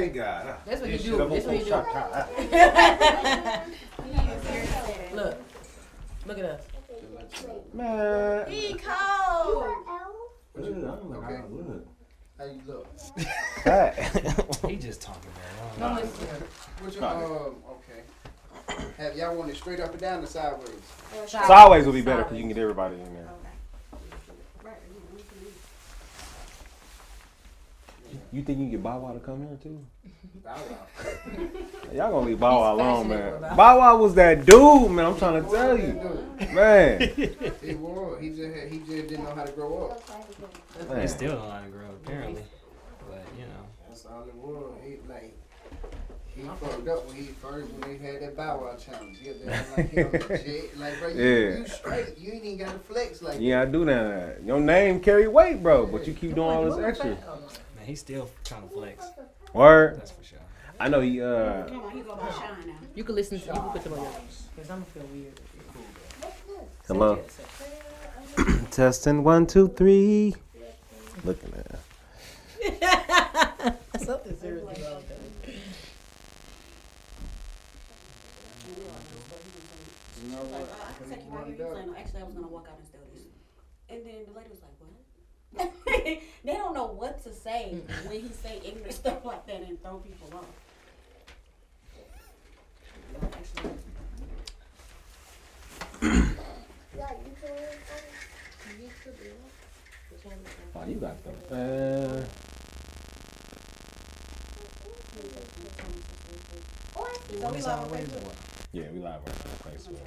God. That's what you do. That's what you do. Look at us. Man. He cold. Okay. How you look? He just talking, man. No, What's your, okay. Have y'all want it straight up and down or sideways? Sideways will be better because you can get everybody in there. You think you can get Bow Wow to come here too? Bow Wow. Y'all gonna leave Bow Wow alone, man. Bow Wow was that dude, man. I'm trying to tell you, man. He was. He just didn't know how to grow up. He still don't know how to grow, apparently. But you know, that's all it was. He fucked up when they had that Bow Wow challenge. He had that like he on the jet. Like, bro, you straight. You ain't even got to flex like that. Yeah, I do that. Your name carry weight, bro, but you keep doing all this extra. man, he's still trying to flex. Word. That's for sure. I know he. Come on, he go by shine now. You can listen to. You can put them on your. Cause I'm gonna feel weird. Come on. Testing 1, 2, 3. Looking at. Something serious wrong with that. You know what? I can take you right here. He was like, no, actually, I was gonna walk out and steal this. And then the lady was like, what? They don't know what to say when he say ignorant stuff like that and throw people off. Oh, you got them. So we live on Facebook. Yeah, we live right now on Facebook.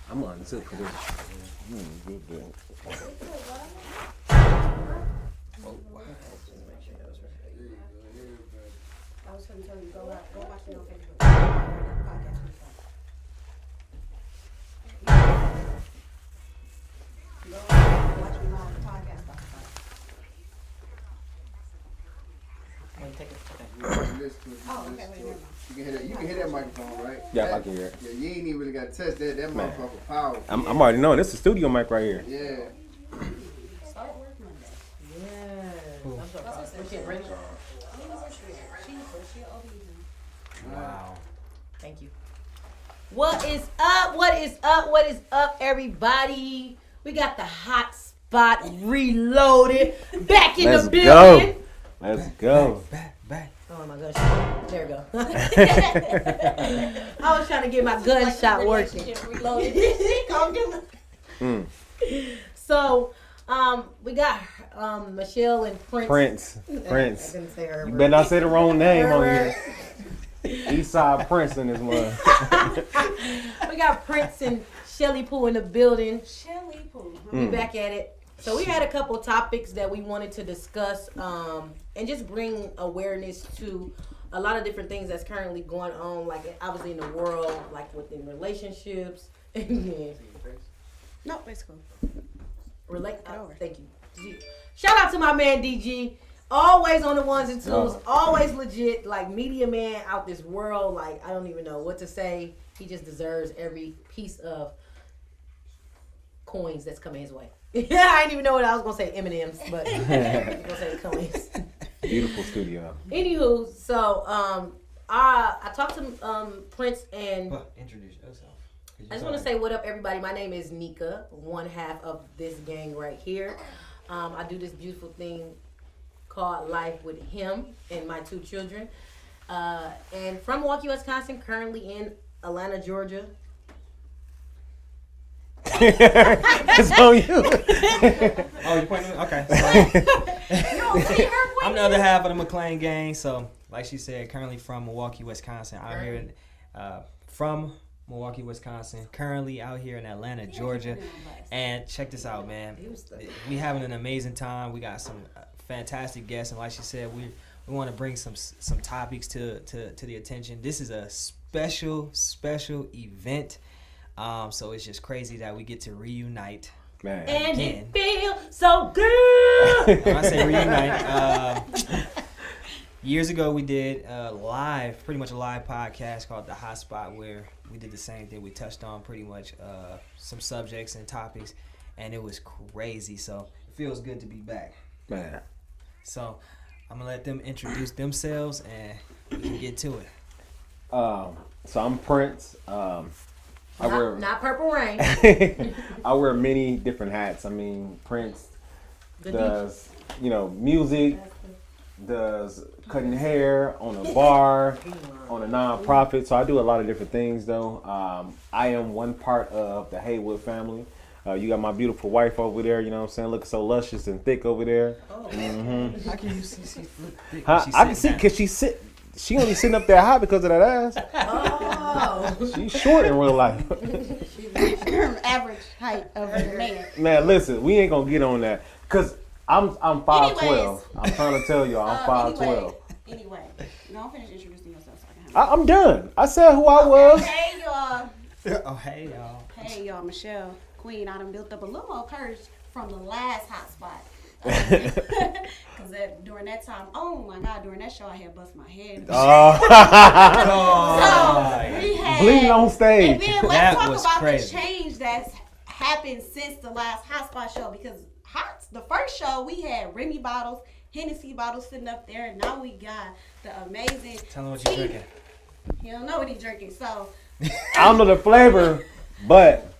I'm on too for this. Good. I was going to tell you, go watch me on Facebook. Podcast with Go watch me on the podcast. Oh, okay, wait, never mind. You can hear that microphone, right? Yeah, I can hear it. Yeah, you ain't even really got to test that. That motherfucker powerful. I'm already knowing. This is a studio mic right here. Yeah. Start work Monday. Wow. Thank you. What is up? What is up? What is up, everybody? We got the hot spot reloaded back in the building. Let's go. Back. Oh my gosh. There we go. I was trying to get my gunshot working. Reloaded. So, we got Michelle and Prince. Prince. I didn't say her. You better not say the wrong name on here. Eastside Prince in this one. We got Prince and Shelly Pooh in the building. Shelly Pooh. We back at it. So we had a couple topics that we wanted to discuss and just bring awareness to a lot of different things that's currently going on, like obviously in the world, like within relationships. No, basically. Thank you. Shout out to my man DG. Always on the ones and twos. Always legit. Like media man out this world. Like I don't even know what to say. He just deserves every piece of coins that's coming his way. I didn't even know what I was gonna say. M&Ms, but I was gonna say coins. Beautiful studio. Anywho, so I talked to Prince and Introduce yourself. I just want to say what up, everybody. My name is Nika, one half of this gang right here. I do this beautiful thing called Life with him and my 2 children. And from Milwaukee, Wisconsin, currently in Atlanta, Georgia. It's on you. Oh, you pointing at me? Okay. You don't see her I'm the other half of the McLean gang. So, like she said, currently from Milwaukee, Wisconsin. Out here from Milwaukee, Wisconsin. Currently out here in Atlanta, Georgia. And check this out, man. We having an amazing time. We got some fantastic guests, and like she said, we want to bring some topics to the attention. This is a special event. So it's just crazy that we get to reunite. Man. And again. it feels so good. When I say reunite, years ago we did pretty much a live podcast called The Hot Spot, where we did the same thing. We touched on pretty much some subjects and topics, and it was crazy. So it feels good to be back. Man. So I'm gonna let them introduce themselves, and we can get to it. So I'm Prince. Not Purple Rain. I wear many different hats. I mean, Prince does, music, does cutting hair on a bar, on a nonprofit. So I do a lot of different things, though. I am one part of the Haywood family. You got my beautiful wife over there, you know what I'm saying, looking so luscious and thick over there. Oh. Mm-hmm. How can you see she's thick? I can see because she only sitting up there high because of that ass. Oh. She's short in real life. Average height of a man. Man, listen, we ain't gonna get on that because I'm 5'12". I'm trying to tell you, I'm 5'12". Anyway, no, finish introducing yourself so I can I'm done. I said who I was. Hey y'all. Oh, hey y'all. Hey y'all, Michelle, Queen. I done built up a little more courage from the last hot spot. Because during that time, oh my God, during that show I had bust my head. So we had bleeding on stage. And then let's talk about the change that's happened since the last hot spot show, because the first show we had Remy bottles, Hennessy bottles sitting up there, and now we got the amazing. Tell him what you're drinking. He don't know what he's drinking, so I don't know the flavor, but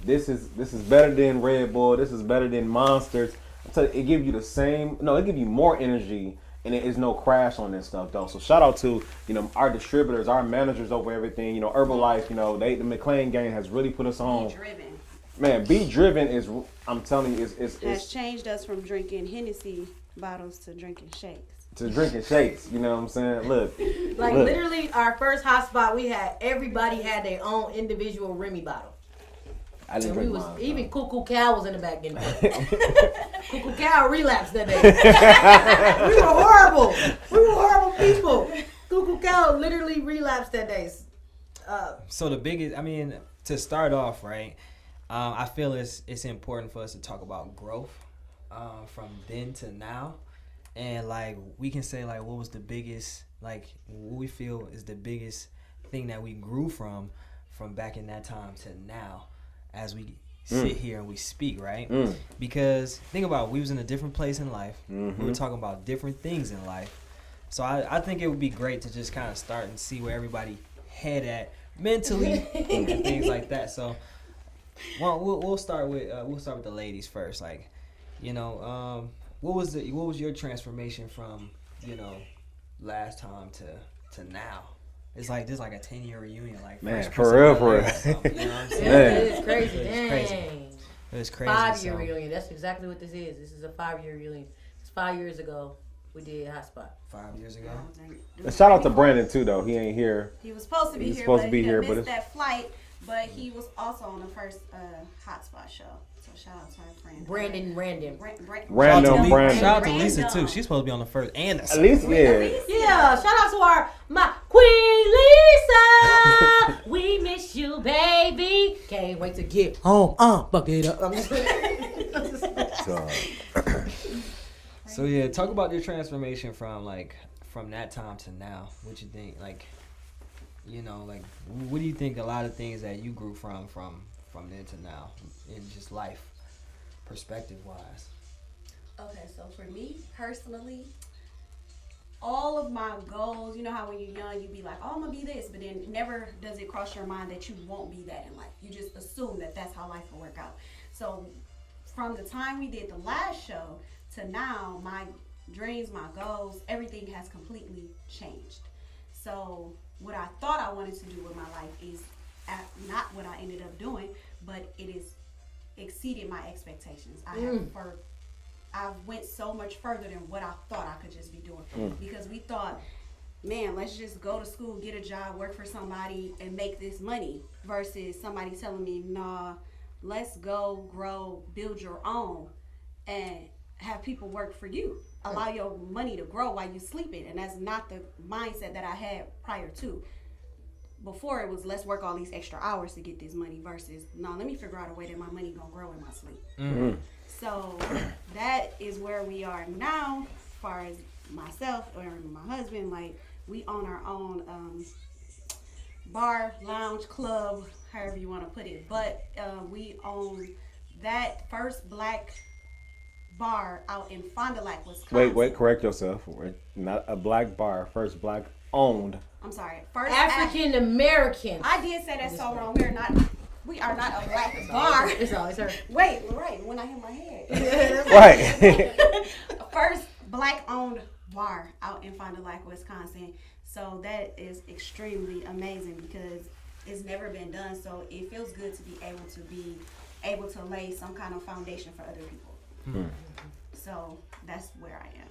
this is better than Red Bull. This is better than Monsters. So it gives you it gives you more energy, and it is no crash on this stuff though. So shout out to our distributors, our managers over everything. Herbalife, the McLean gang has really put us on. BeDriven. Man, BeDriven is, I'm telling you, has changed us from drinking Hennessy bottles to drinking shakes. To drinking shakes, you know what I'm saying? Look, literally our first hot spot, everybody had their own individual Remy bottle. I didn't drink mine. Even Cuckoo Cow was in the back getting Cuckoo Cow relapsed that day. We were horrible. We were horrible people. Cuckoo Cow literally relapsed that day. So the biggest, to start off, right? I feel it's important for us to talk about growth from then to now, and we can say what was the biggest, what we feel is the biggest thing that we grew from back in that time to now. As we sit here and we speak, right? Because think about it, we was in a different place in life. Mm-hmm. We were talking about different things in life. So I think it would be great to just kind of start and see where everybody head at mentally and things like that. So we'll start with the ladies first. What was your transformation from last time to now? It's this like a 10-year reunion, man, for real. You know what I'm saying? It's crazy. It's crazy. 5-year reunion. That's exactly what this is. This is a 5-year reunion. It's 5 years ago we did Hot Spot. 5 years ago. And shout out to Brandon too, though. He ain't here. He was supposed to be here, but missed that flight. But he was also on the first Hot Spot show. So shout out to our friend Brandon. Brandon. Shout out to Lisa too. She's supposed to be on the first and the second. Lisa, yeah. Shout out to my Queen Lisa. We miss you, baby. Can't wait to get home. Buck it up. I'm just So yeah, talk about your transformation from that time to now. What you think? What do you think a lot of things that you grew from then to now in just life, perspective wise? Okay, so for me personally, all of my goals, you know how when you're young you be like, oh, I'm gonna be this, but then never does it cross your mind that you won't be that in life. You just assume that that's how life will work out. So from the time we did the last show to now, my dreams, my goals, everything has completely changed. So what I thought I wanted to do with my life is not what I ended up doing, but it has exceeded my expectations. I went so much further than what I thought I could just be doing, because we thought, man, let's just go to school, get a job, work for somebody, and make this money, versus somebody telling me, nah, let's go, grow, build your own, and have people work for you. Allow your money to grow while you're sleeping. And that's not the mindset that I had prior to. Before, it was let's work all these extra hours to get this money, versus no, let me figure out a way that my money gonna grow in my sleep. So that is where we are now, as far as myself or my husband, like we own our own bar, lounge, club, however you want to put it. But we own that first black bar out in Fond du Lac, Wisconsin. Wait, correct yourself. Not a black bar, first black owned. I'm sorry, first African American. I did say that so wrong. We are not a black bar. It's all. It's her. Wait, right, when I hit my head. Right. First black-owned bar out in Fond du Lac, Wisconsin. So that is extremely amazing because it's never been done. So it feels good to be able to lay some kind of foundation for other people. Mm. So that's where I am.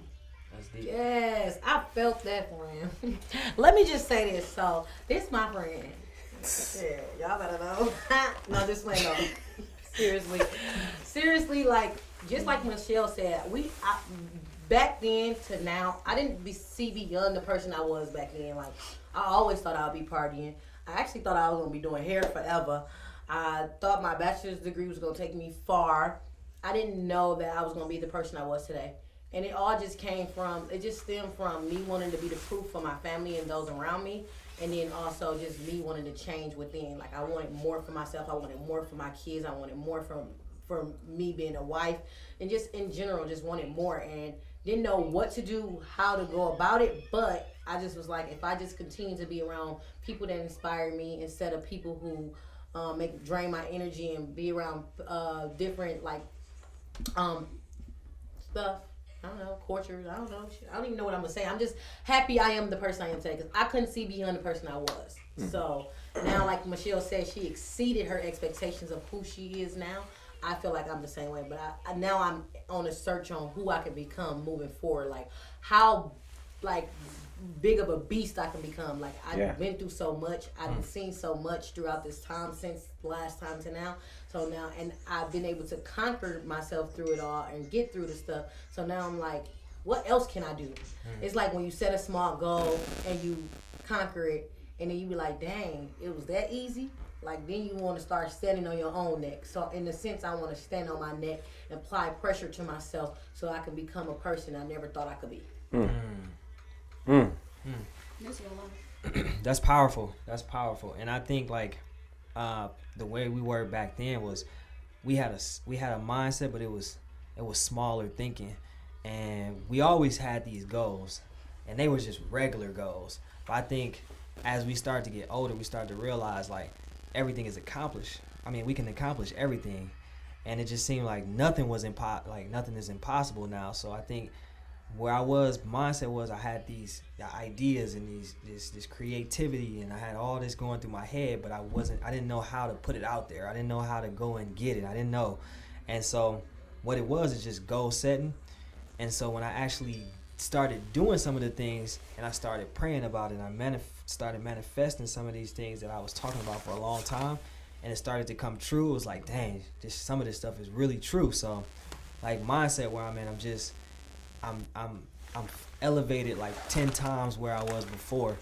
That's deep. Yes, I felt that, friend. Let me just say this. So this my friend. Yeah, y'all better know. No, this way no. Seriously, like just like Michelle said, back then to now, I didn't see beyond the person I was back then. Like I always thought I'd be partying. I actually thought I was gonna be doing hair forever. I thought my bachelor's degree was gonna take me far. I didn't know that I was gonna be the person I was today. And it all just stemmed from me wanting to be the proof for my family and those around me. And then also just me wanting to change within. Like I wanted more for myself. I wanted more for my kids. I wanted more from me being a wife. And just in general, just wanted more. And didn't know what to do, how to go about it. But I just was like, if I just continue to be around people that inspire me instead of people who drain my energy and be around different like stuff. I don't know, cultures. I don't know. I don't even know what I'm gonna say. I'm just happy I am the person I am today because I couldn't see beyond the person I was. So now, like Michelle said, she exceeded her expectations of who she is now. I feel like I'm the same way, but now I'm on a search on who I can become moving forward. Like how, big of a beast I can become. Like I've been through so much. I've seen so much throughout this time since last time to now. So now, and I've been able to conquer myself through it all and get through the stuff. So now I'm like, what else can I do? It's like when you set a small goal and you conquer it, and then you be like, dang, it was that easy. Like then you want to start standing on your own neck. So in a sense, I want to stand on my neck and apply pressure to myself so I can become a person I never thought I could be. That's powerful. And I think the way we were back then was we had a mindset, but it was smaller thinking, and we always had these goals, and they were just regular goals. But I think as we start to get older, we start to realize everything is accomplished. I mean, we can accomplish everything, and it just seemed like nothing is impossible now. So I think where I was, mindset was I had these ideas and this creativity, and I had all this going through my head, but I didn't know how to put it out there. I didn't know how to go and get it. I didn't know. And so what it was is just goal setting. And so when I actually started doing some of the things and I started praying about it, and I started manifesting some of these things that I was talking about for a long time, and it started to come true. It was like, dang, some of this stuff is really true. So mindset where I'm in, I'm elevated 10 times where I was before,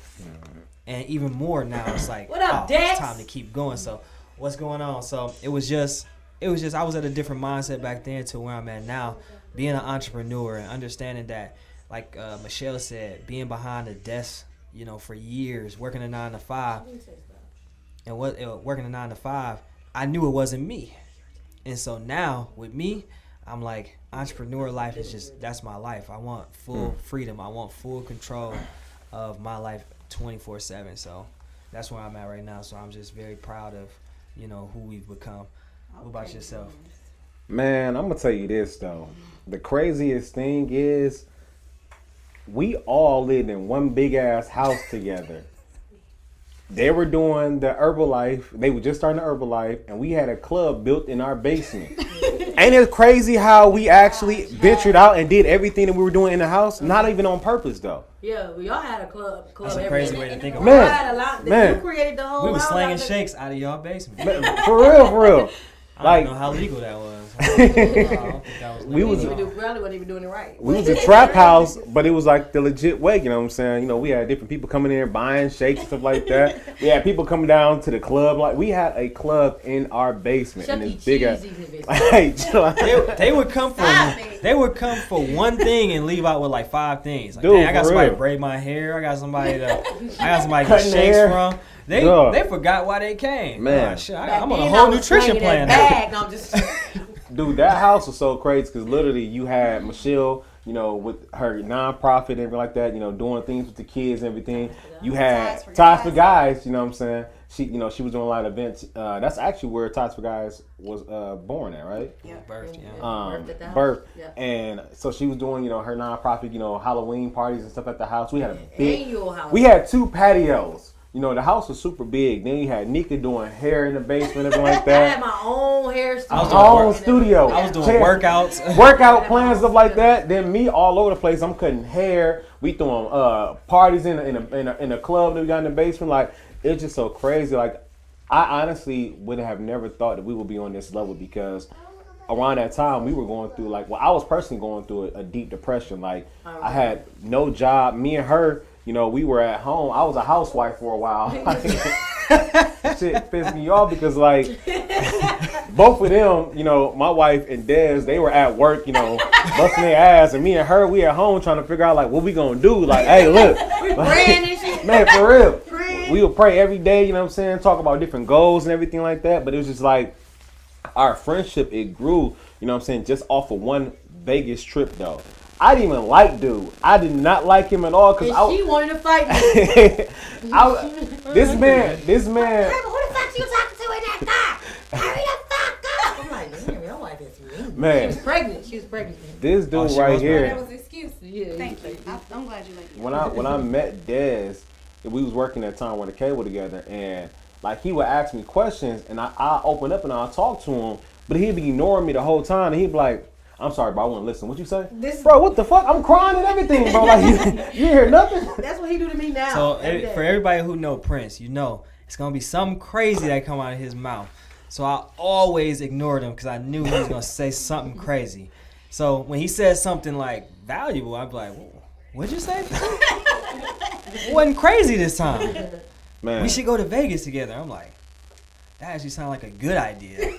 and even more now. It's like, what up, it's time to keep going. So what's going on? So it was just I was at a different mindset back then to where I'm at now, being an entrepreneur and understanding that, like Michelle said, being behind the desk, for years, working a 9 to 5, and working a 9 to 5, I knew it wasn't me, and so now with me, I'm like, entrepreneur life is that's my life. I want full freedom. I want full control of my life 24/7. So that's where I'm at right now. So I'm just very proud of, who we've become. What about yourself? Man, I'm going to tell you this, though. The craziest thing is we all lived in one big-ass house together. They were doing the Herbalife. They were just starting the Herbalife, and we had a club built in our basement. Ain't it crazy how we actually ventured out and did everything that we were doing in the house? Not even on purpose, though. Yeah, we all had a club. That's a crazy way to think about it. Man, you created the whole. We were slanging shakes out of y'all basement. Man, for real. I don't know how legal that was. I don't think that was legal. We probably wasn't even doing it right. We was a trap house, but it was like the legit way, you know what I'm saying? We had different people coming in, buying shakes and stuff like that. We had people coming down to the club. We had a club in our basement. Chuck in E. this big ass. Cheese They would come for me. They would come for one thing and leave out with like 5 things. Like, Dude, dang, I got for somebody real. to braid my hair. I got somebody to get Cutting shakes hair. from. They Duh. they forgot why they came. Man. Shit, Back I'm on a then, whole I was nutrition slanging plan that now. bag. No, I'm just. Dude, that house was so crazy because literally you had Michelle, you know, with her nonprofit and everything like that, you know, doing things with the kids and everything. You had Ties for Guys, you know what I'm saying? She, you know, she was doing a lot of events. That's actually where Ties for Guys was born at, right? Yeah. Birth, yeah. Birthed at the house. Birth. Yeah. And so she was doing, you know, her nonprofit, you know, Halloween parties and stuff at the house. We had a big, Annual house. we had 2 patios. You know, the house was super big. Then you had Nika doing hair in the basement and everything like I had that. my own hair studio. I was Our own doing studio. I was doing Chair. workouts. Workout plans, stuff like that. Then me all over the place. I'm cutting hair. We throwing parties in a club that we got in the basement. Like, it's just so crazy. Like, I honestly would have never thought that we would be on this level because around that time we were going through I was personally going through a deep depression. Like, I had no job. Me and her, you know, we were at home. I was a housewife for a while. Shit pissed me off because like both of them, you know, my wife and Des, they were at work, you know, busting their ass, and me and her, we at home trying to figure out like what we gonna do. Like, hey, look, We praying and shit. man, for real. Praying. We would pray every day, you know what I'm saying, talk about different goals and everything like that. But it was just like our friendship, it grew, you know what I'm saying, just off of one Vegas trip though. I didn't even like dude. I did not like him at all because And she wanted to fight me. this man. Who the fuck you talking to in that car? Hurry the fuck up! I'm like, damn, your wife is mean. Man. She was pregnant. This dude Oh, she right was here. That was an excuse. Yeah, Thank you. I'm glad you like it. When I met Des, we was working at Time Warner Cable together, and like he would ask me questions, and I open up and I'll talk to him, but he'd be ignoring me the whole time, and he'd be like, "I'm sorry, bro, I wouldn't listen. What you say, bro? What the fuck? I'm crying and everything, bro. Like you hear nothing." That's what he do to me now. So every day. for everybody who know Prince, you know it's gonna be something crazy that come out of his mouth. So I always ignored him because I knew he was gonna say something crazy. So when he said something like valuable, I'd be like, "What'd you say?" It wasn't crazy this time. Man, We should go to Vegas together. I'm like, that actually sounds like a good idea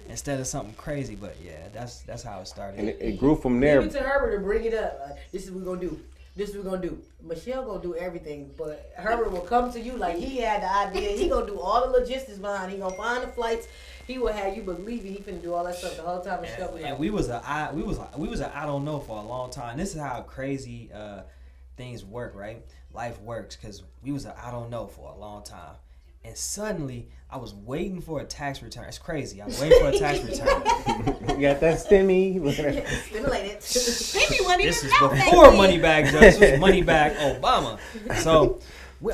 instead of something crazy. But yeah, that's how it started. and it grew from there. Even to Herbert to bring it up. Like, this is what we're gonna do. This is what we're gonna do. Michelle gonna do everything, but Herbert will come to you like he had the idea. He gonna do all the logistics behind. He gonna find the flights. He will have you believing he finna do all that stuff the whole time. Michelle be And like, we was a I don't know for a long time. This is how crazy things work, right? Life works because we was a I don't know for a long time, and suddenly I was waiting for a tax return. It's crazy. I'm waiting for a tax return. You got that stimmy. stimulated. Timmy wasn't This even is out back before then. Moneybag Joe. This was Moneybag Obama. So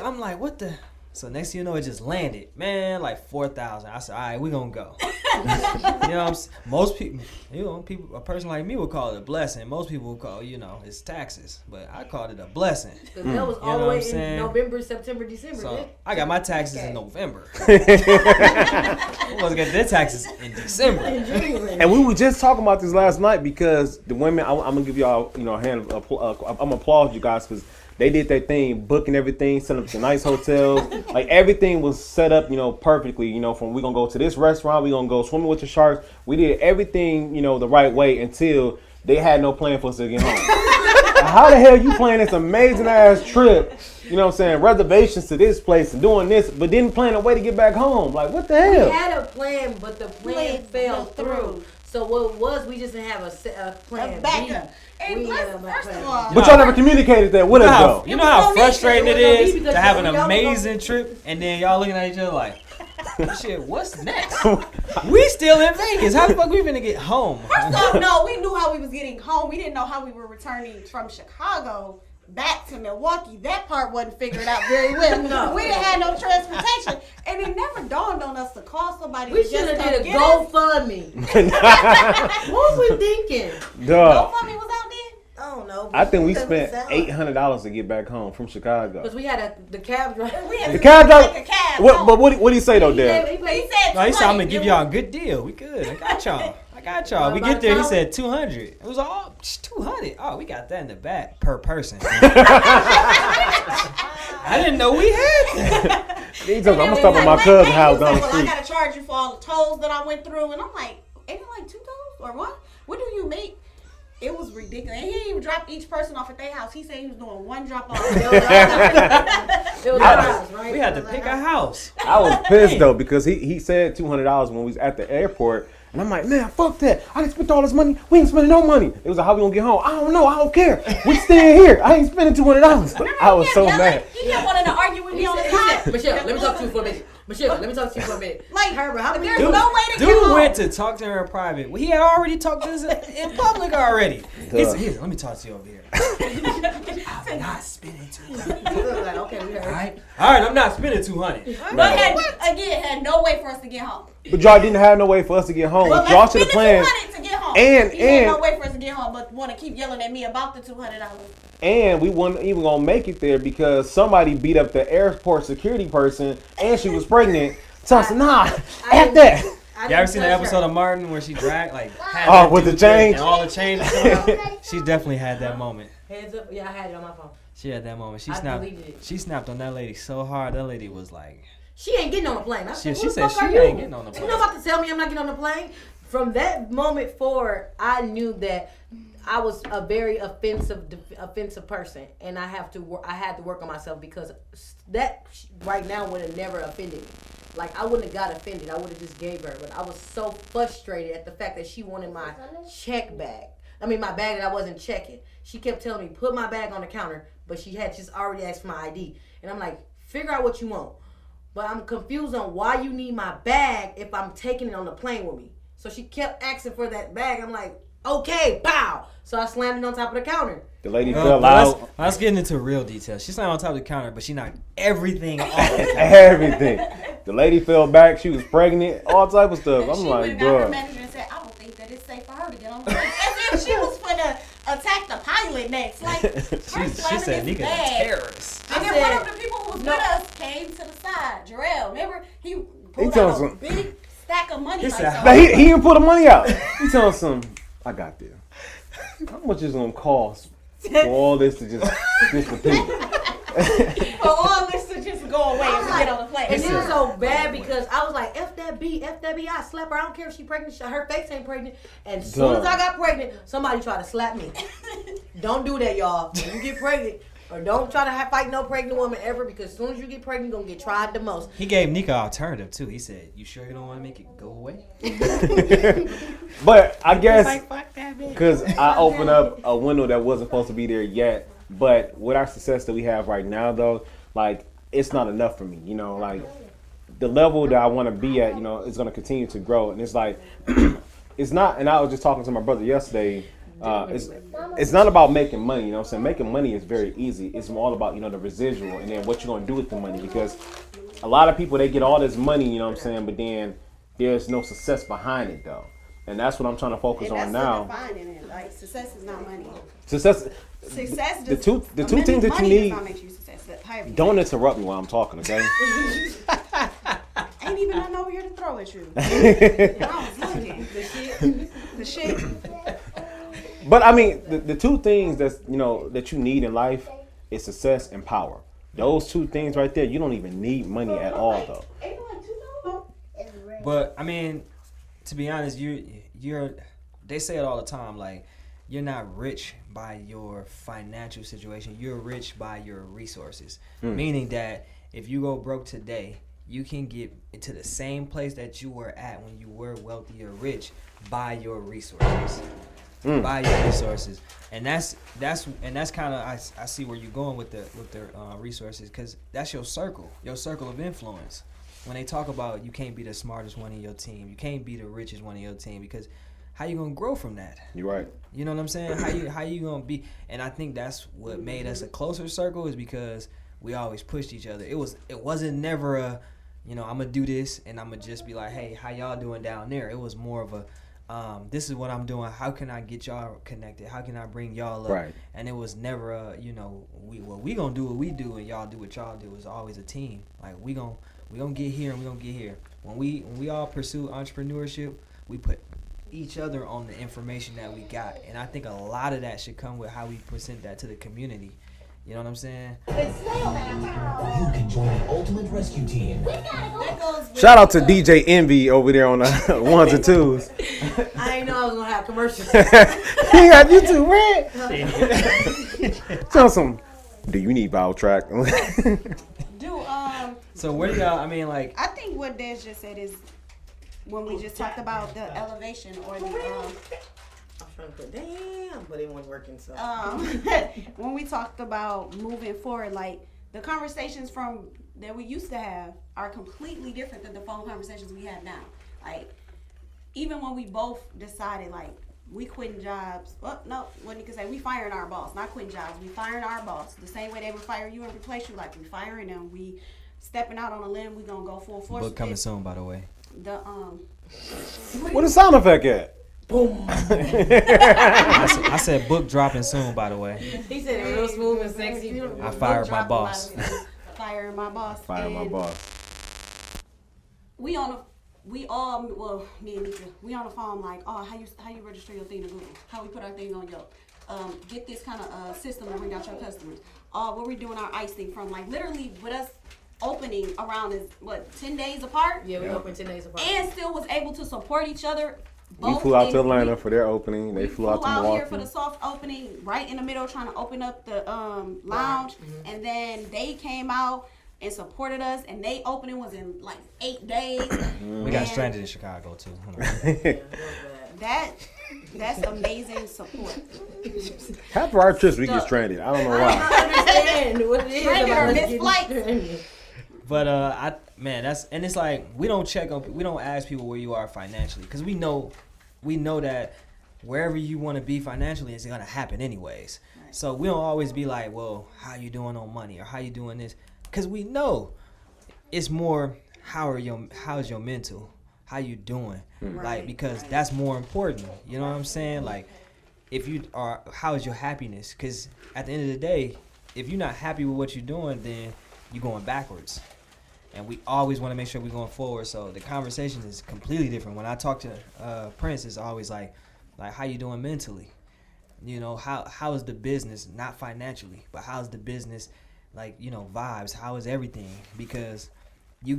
I'm like, what the? So next thing you know, it just landed. Man, like 4,000. I said, all right, we gonna go. You know what I'm saying? Most people, a person like me would call it a blessing. Most people would call, it's taxes. But I called it a blessing. Because that was You all know the what way I'm in saying? November, September, December. So man. I got my taxes in November. I was gonna get their taxes in December. And we were just talking about this last night because the women. I'm gonna give y'all, a hand. I'm gonna applaud you guys because they did their thing, booking everything, set up the nice hotels. Like everything was set up, perfectly. From we gonna go to this restaurant, we gonna go swimming with the sharks. We did everything, the right way until they had no plan for us to get home. How the hell you plan this amazing ass trip? Reservations to this place and doing this, but didn't plan a way to get back home. Like what the hell? We had a plan, but the plan fell through. So what it was, we just didn't have a plan. A backup. And We plus, had a first plan. of all, But y'all never communicated that with us though. You know how frustrating it is because to have an y'all was gonna- amazing trip and then y'all looking at each other like, shit, what's next? We still in Vegas. How the fuck we finna get home? first off, no, we knew how we was getting home. We didn't know how we were returning from Chicago back to Milwaukee. That part wasn't figured out very well. No. We didn't have no transportation. And it never dawned on us to call somebody We to should just have come did a get us. GoFundMe. What was we thinking? Duh. GoFundMe was out then? I don't know. I think we spent $800 to get back home from Chicago. Because we had the cab driver. We had The to cab take driver. a cab What? home. But what do you say though, He Dad? said, He said, No, he said, I'm gonna 200. give y'all a good deal. We good. I got y'all. We get there, he said 200. It was all 200. Oh, we got that in the back per person. I didn't know we had that. He told me, I'm gonna stop at my cousin's house down the I street. gotta charge you for all the tolls that I went through, and I'm like, ain't it like 2 tolls or what? What do you make? It was ridiculous. And he didn't even drop each person off at their house. He said he was doing one drop off. It was our house, right? We had to pick a house. I was pissed though because he said $200 when we was at the airport, and I'm like, man, fuck that. I didn't spend all this money. We ain't spending no money. It was like, how we gonna get home? I don't know. I don't care. We staying here. I ain't spending $200. I was so mad. He kept wanting to argue with me on the phone. Michelle, let me talk to you for a minute. Like, Herbert, how many? There's no way to get Dude home. went to talk to her in private. Well, he had already talked to us in public already. He said, here, let me talk to you over here. I'm not spending $200. Like, okay, we heard. All right, I'm not spending $200. But had no way for us to get home. But y'all didn't have no way for us to get home. Well, Y'all should have planned. to get home. And he had no way for us to get home, but want to keep yelling at me about the $200. And we wasn't even gonna make it there because somebody beat up the airport security person, and she was pregnant. So I said, nah, F that. You ever seen the episode of Martin where she dragged with the change and all the change? She definitely had that moment. Hands up, yeah, I had it on my phone. She had that moment. I deleted it. She snapped on that lady so hard. That lady was like, She ain't getting on the plane. she Who the said fuck she are ain't you? getting on the You plane. know about to tell me I'm not getting on the plane? From that moment forward, I knew that I was a very offensive person, and I had to work on myself because that right now would have never offended me. Like, I wouldn't have got offended. I would have just gave her. But I was so frustrated at the fact that she wanted my check bag. I mean, my bag that I wasn't checking. She kept telling me, put my bag on the counter, but she had just already asked for my ID. And I'm like, figure out what you want. But I'm confused on why you need my bag if I'm taking it on the plane with me. So she kept asking for that bag. I'm like, okay, pow. So I slammed it on top of the counter. The lady fell out. Let's get into real details. She's not on top of the counter, but she knocked everything off the counter. Everything. The lady fell back. She was pregnant. All type of stuff. I'm She like, went and got her bro. manager and said, I don't think that it's safe for her to get on the plane. As if she was finna attack the pilot next. Like, She said Nika's a terrorist. And then one of the people who was with us came to the side. Jarrell, remember? He pulled told out a some- big stack of money. He Like, said, so Now, he didn't pull the money out. He telling some, I got this. How much is it gonna cost for all this to just disappear? for all this to just go away and get on the plane. And it was so bad because I was like, F that B, I slap her. I don't care if she pregnant. Her face ain't pregnant. And as soon as I got pregnant, somebody tried to slap me. Don't do that, y'all. When you get pregnant, or don't try to fight no pregnant woman ever, because as soon as you get pregnant, you're going to get tried the most. He gave Nika an alternative, too. He said, you sure you don't want to make it go away? But I guess because I opened up a window that wasn't supposed to be there yet. But with our success that we have right now, though, like, it's not enough for me. You know, like, the level that I want to be at, you know, is going to continue to grow. And it's like, it's not, and I was just talking to my brother yesterday. It's not about making money, you know what I'm saying? Making money is very easy. It's all about, you know, the residual and then what you're going to do with the money. Because a lot of people, they get all this money, you know what I'm saying? But then there's no success behind it, though. And that's what I'm trying to focus on now. Defining it. Like, success is not money. Success The two things that you need. Does not make you success. Don't interrupt me while I'm talking, okay? Ain't even nothing over here to throw at you. I was looking. The shit. But I mean, the two things that's, you know, that you need in life is success and power. Those two things right there, you don't even need money at all, though. But I mean, to be honest, you're. They say it all the time. Like, you're not rich by your financial situation. You're rich by your resources. Meaning that if you go broke today, you can get to the same place that you were at when you were wealthy or rich by your resources. By your resources, and that's kind of I see where you're going with the resources, because that's your circle of influence. When they talk about you can't be the smartest one in your team, you can't be the richest one in your team, because how you gonna grow from that? You're right. You know what I'm saying? How you gonna be? And I think that's what made us a closer circle, is because we always pushed each other. It wasn't never a, you know, I'm gonna do this and I'm gonna just be like, hey, how y'all doing down there? It was more of a, this is what I'm doing. How can I get y'all connected? How can I bring y'all up? Right. And it was never a, you know, we gonna do what we do and y'all do what y'all do. It was always a team. Like, we gonna get here and we gonna get here. When we all pursue entrepreneurship, we put each other on the information that we got, and I think a lot of that should come with how we present that to the community. You know what I'm saying? You can join the Ultimate Rescue Team. Shout out to DJ Envy over there on the ones and twos. I didn't know I was gonna have commercials. He got YouTube red. Tell some. Do you need vowel track? So what do y'all? I mean, like. I think what Des just said is when we just talked about the elevation or the I'm trying to put damn, but it wasn't working. So when we talked about moving forward, like the conversations from that we used to have are completely different than the phone conversations we have now. Like even when we both decided like we quitting jobs. Well, no, what you can say, we firing our boss, not quitting jobs. We firing our boss the same way they would fire you and replace you. Like we firing them. We stepping out on a limb. We gonna go full force. Book coming soon, by the way. The What the sound effect at? boom. I said book dropping soon, by the way. He said it real smooth and sexy. I fired my boss. Firing my boss. Fire my boss. We all, well, me and Nika, we on the phone like, oh, how you register your thing to Google? How we put our thing on Yelp? Get this kind of system to bring out your customers. What we doing our ice thing from? Like literally with us opening around is what 10 days apart. Yeah, we opened 10 days apart. And still was able to support each other. We flew out to Atlanta for their opening. They flew out to out Milwaukee. here for the soft opening, right in the middle, trying to open up the lounge, and then they came out and supported us, and they opening was in like 8 days. We got stranded in Chicago too. That's amazing support. Half of our trips we get stranded. I don't know why. I understand what it is Stranded about or us missed getting flights. stranded. But it's like we don't ask people where you are financially because we know that wherever you want to be financially is gonna happen anyways. Right. So we don't always be like, well, how you doing on money or how you doing this, because we know it's more how's your mental, how you doing, like because that's more important. You know what I'm saying? Like how is your happiness? Because at the end of the day, if you're not happy with what you're doing, then you're going backwards. And we always want to make sure we're going forward. So the conversation is completely different. When I talk to Prince, it's always like how you doing mentally? You know, how is the business, not financially, but how's the business, like, you know, vibes? How is everything? Because you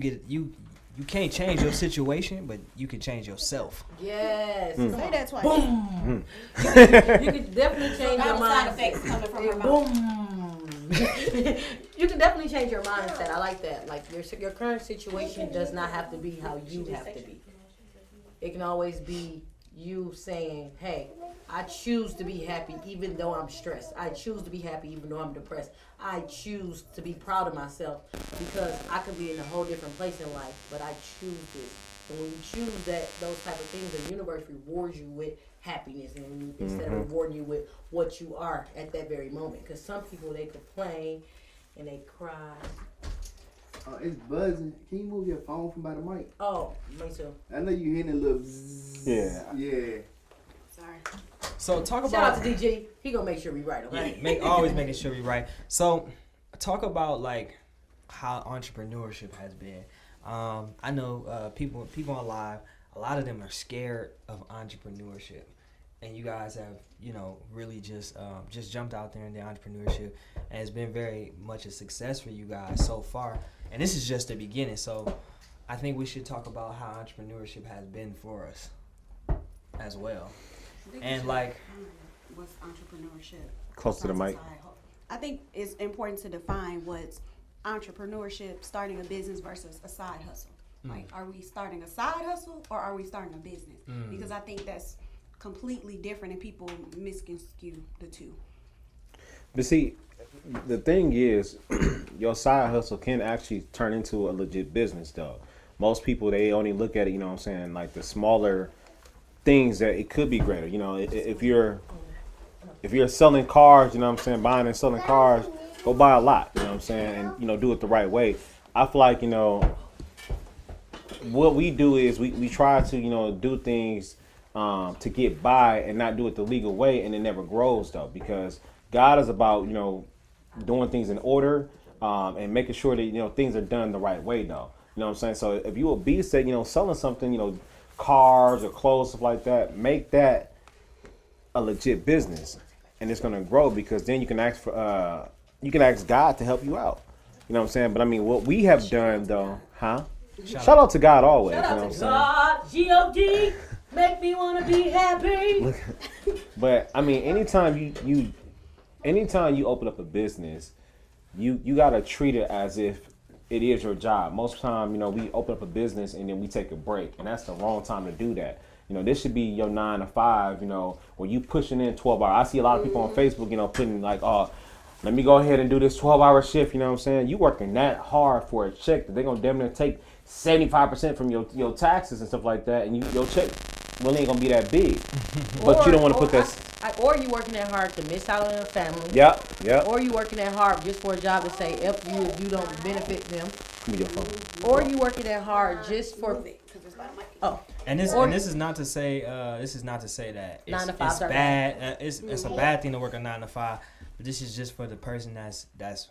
can't change your situation, but you can change yourself. Yes. Say that twice. Boom. You can definitely change your Side mindset. effects coming from her mouth. Boom. You can definitely change your mindset. I like that. Like your current situation does not have to be how you have to be. It can always be you saying, hey, I choose to be happy even though I'm stressed. I choose to be happy even though I'm depressed. I choose to be proud of myself because I could be in a whole different place in life, but I choose this. And when you choose those type of things, the universe rewards you with happiness and instead of rewarding you with what you are at that very moment. Because some people, they complain and they cry. It's buzzing. Can you move your phone from by the mic? Oh, me too. I know you hearing a little bzzz. Yeah. Sorry. So talk about. Shout out to DJ. He gonna make sure we right, okay? Always making sure we right. So talk about like how entrepreneurship has been. I know people on live, a lot of them are scared of entrepreneurship. And you guys have, you know, really just jumped out there in the entrepreneurship, and it's been very much a success for you guys so far. And this is just the beginning, so I think we should talk about how entrepreneurship has been for us as well. And like, what's entrepreneurship? Close to the mic. I think it's important to define what's entrepreneurship, starting a business versus a side hustle. Like, are we starting a side hustle or are we starting a business? Because I think that's completely different and people misconstrue the two. But see, the thing is, your side hustle can actually turn into a legit business though. Most people, they only look at it, you know what I'm saying, like the smaller things that it could be greater. You know, if you're selling cars, you know what I'm saying, buying and selling cars, go buy a lot, you know what I'm saying, and, you know, do it the right way. I feel like, you know, what we do is we try to, you know, do things to get by and not do it the legal way, and it never grows though, because God is about, you know, doing things in order and making sure that, you know, things are done the right way though. You know what I'm saying? So if you will be, say, you know, selling something, you know, cars or clothes, stuff like that, make that a legit business, and it's gonna grow, because then you can you can ask God to help you out. You know what I'm saying? But I mean, what we have done though, Shout out to God always. Shout you know out what to I'm saying? God, G-O-D, make me want to be happy. But I mean, anytime you open up a business, you gotta treat it as if it is your job. Most time, we open up a business and then we take a break, and that's the wrong time to do that. This should be your 9 to 5. Where you pushing in 12 hours. I see a lot of people on Facebook, putting like, oh, let me go ahead and do this 12-hour shift. You know what I'm saying? You working that hard for a check that they're gonna damn near take 75% from your taxes and stuff like that, and your check really ain't gonna be that big. But you don't want to put that. Or you working that hard to miss out on your family. Yep. Or you working that hard just for a job to say F you if you don't benefit them. Give me your phone. Or you working that hard just for. Oh. And this is not to say that it's 9 to 5 it's bad. It's a bad thing to work a 9 to 5. But this is just for the person that's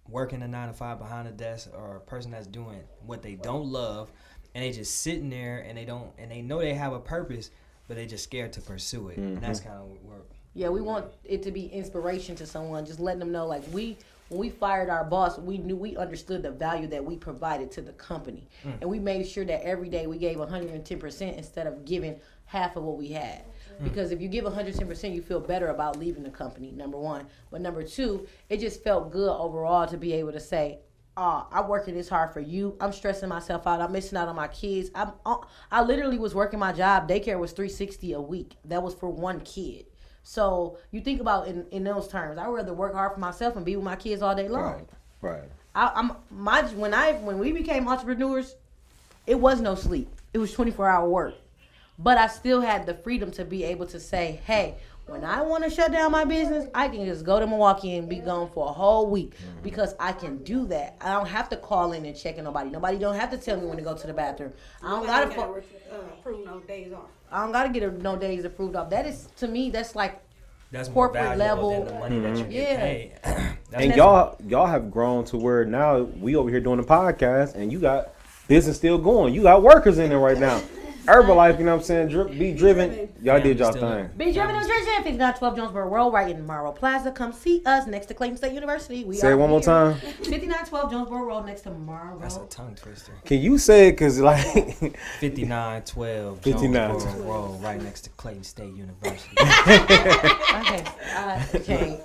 working a 9 to 5 behind a desk, or a person that's doing what they don't love, and they just sitting there and they know they have a purpose, but they just scared to pursue it. And that's kind of what. Yeah, we want it to be inspiration to someone. Just letting them know, like when we fired our boss, we understood the value that we provided to the company, and we made sure that every day we gave 110% instead of giving half of what we had. Because if you give 110%, you feel better about leaving the company, number one. But number two, it just felt good overall to be able to say, I'm working this hard for you. I'm stressing myself out. I'm missing out on my kids. I literally was working my job. Daycare was $360 a week. That was for one kid. So you think about in those terms. I'd rather work hard for myself and be with my kids all day long. Right. When we became entrepreneurs, it was no sleep. It was 24-hour work. But I still had the freedom to be able to say, hey, when I want to shut down my business, I can just go to Milwaukee and be gone for a whole week, because I can do that. I don't have to call in and check on nobody. Nobody don't have to tell me when to go to the bathroom. I don't got to approve no days off. I don't got to get no days approved off. That is, to me, that's like That's more corporate valuable level. than the money that you get paid. And y'all have grown to where now we over here doing the podcast, and you got business still going. You got workers in there right now. Herbalife, you know what I'm saying? BeDriven. Y'all did y'all thing. BeDriven Nutrition, 5912 Jonesboro Road, right in Morrow Plaza. Come see us next to Clayton State University. Say it one more time. 5912 Jonesboro Road, next to Morrow. That's a tongue twister. Can you say it? Because, like... 5912 Jonesboro Road, right next to Clayton State University. Okay. Okay.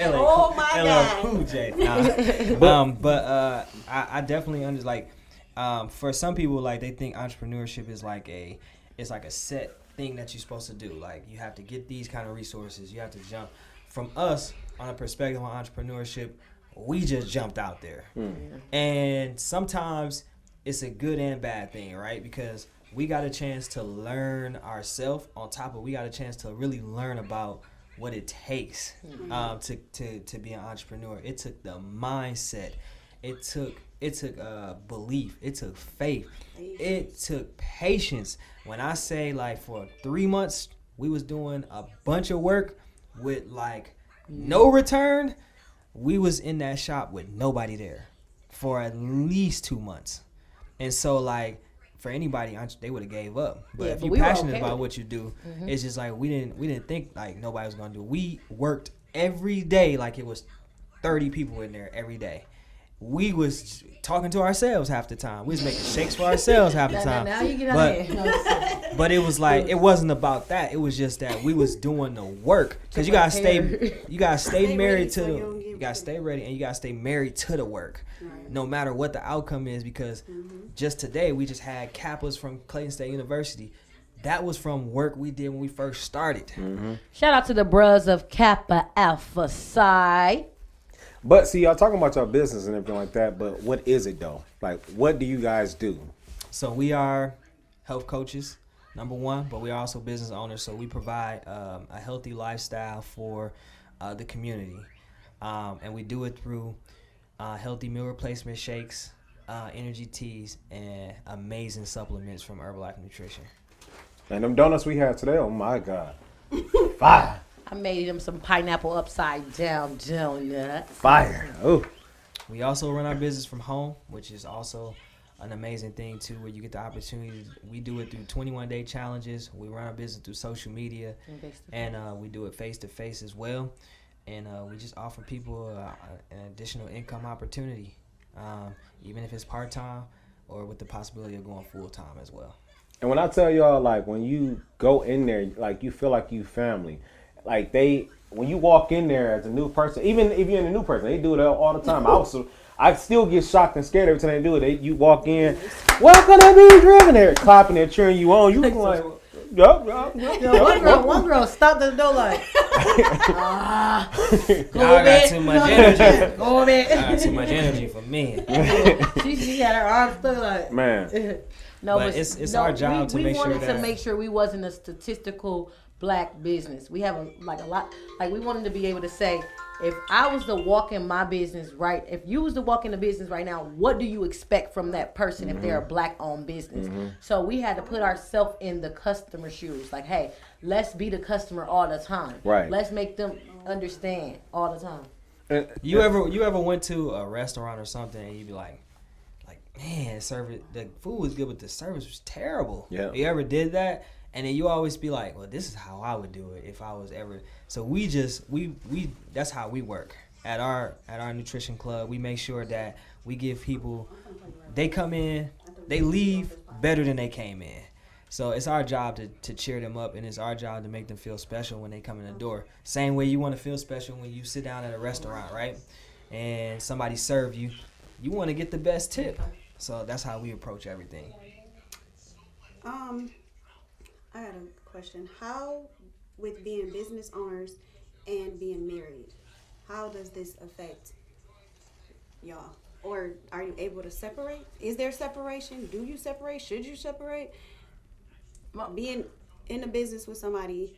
Oh my God. Cool J. Nah. I definitely for some people, like, they think entrepreneurship is like a set thing that you're supposed to do. Like, you have to get these kind of resources. You have to jump. From us, on a perspective on entrepreneurship, we just jumped out there. And sometimes it's a good and bad thing, right? Because we got a chance to learn ourselves. On top of, we got a chance to really learn about what it takes to be an entrepreneur. It took the mindset. It took belief. It took faith. It took patience. When I say, like, for 3 months, we was doing a bunch of work with, like, no return. We was in that shop with nobody there for at least 2 months. And so, like, for anybody, they would have gave up. But if you're passionate about what you do, it's just like we didn't think like nobody was gonna do. We worked every day like it was 30 people in there every day. We was talking to ourselves half the time. We was making shakes for ourselves half the time. Now you get out but it was like, it wasn't about that. It was just that we was doing the work, because you gotta stay married to you gotta stay ready, and you gotta stay married to the work, no matter what the outcome is. Because just today we just had Kappas from Clayton State University. That was from work we did when we first started. Shout out to the bros of Kappa Alpha Psi. But see, y'all talking about your business and everything like that, but what is it though? Like, what do you guys do? So we are health coaches, number one, but we are also business owners. So we provide a healthy lifestyle for the community. And we do it through healthy meal replacement shakes, energy teas, and amazing supplements from Herbalife Nutrition. And them donuts we had today, oh my God. Fire. I made them some pineapple upside down donuts. Fire. Oh. We also run our business from home, which is also an amazing thing too, where you get the opportunity. We do it through 21-day challenges. We run our business through social media, and we do it face to face as well. And we just offer people an additional income opportunity, even if it's part time or with the possibility of going full time as well. And when I tell y'all, like, when you go in there, like, you feel like you family. Like, when you walk in there as a new person, even if you're a new person, they do it all the time. I still get shocked and scared every time they do it. You walk in, welcome to BeDriven. They're clapping, they're cheering you on. You like, yup. One girl stopped at the door like, Y'all got too much energy. Go over Y'all got too much energy for men. She had her arms stuck like, man. No, but it's our job to make sure that we wanted to make sure we wasn't a statistical black business. We have a lot. Like, we wanted to be able to say, if I was to walk in my business, right? If you was to walk in the business right now, what do you expect from that person if they're a black-owned business? So we had to put ourselves in the customer shoes. Like, hey, let's be the customer all the time. Right. Let's make them understand all the time. You ever went to a restaurant or something and you be like, man, the food was good, but the service was terrible. Yeah. You ever did that? And then you always be like, well, this is how I would do it if I was ever. So we that's how we work at our nutrition club. We make sure that we give people, they come in, they leave better than they came in. So it's our job to cheer them up, and it's our job to make them feel special when they come in the door. Same way you want to feel special when you sit down at a restaurant, right? And somebody serve you, you want to get the best tip. So that's how we approach everything. I got a question. How, with being business owners and being married, how does this affect y'all? Or are you able to separate? Is there separation? Do you separate? Should you separate? Being in a business with somebody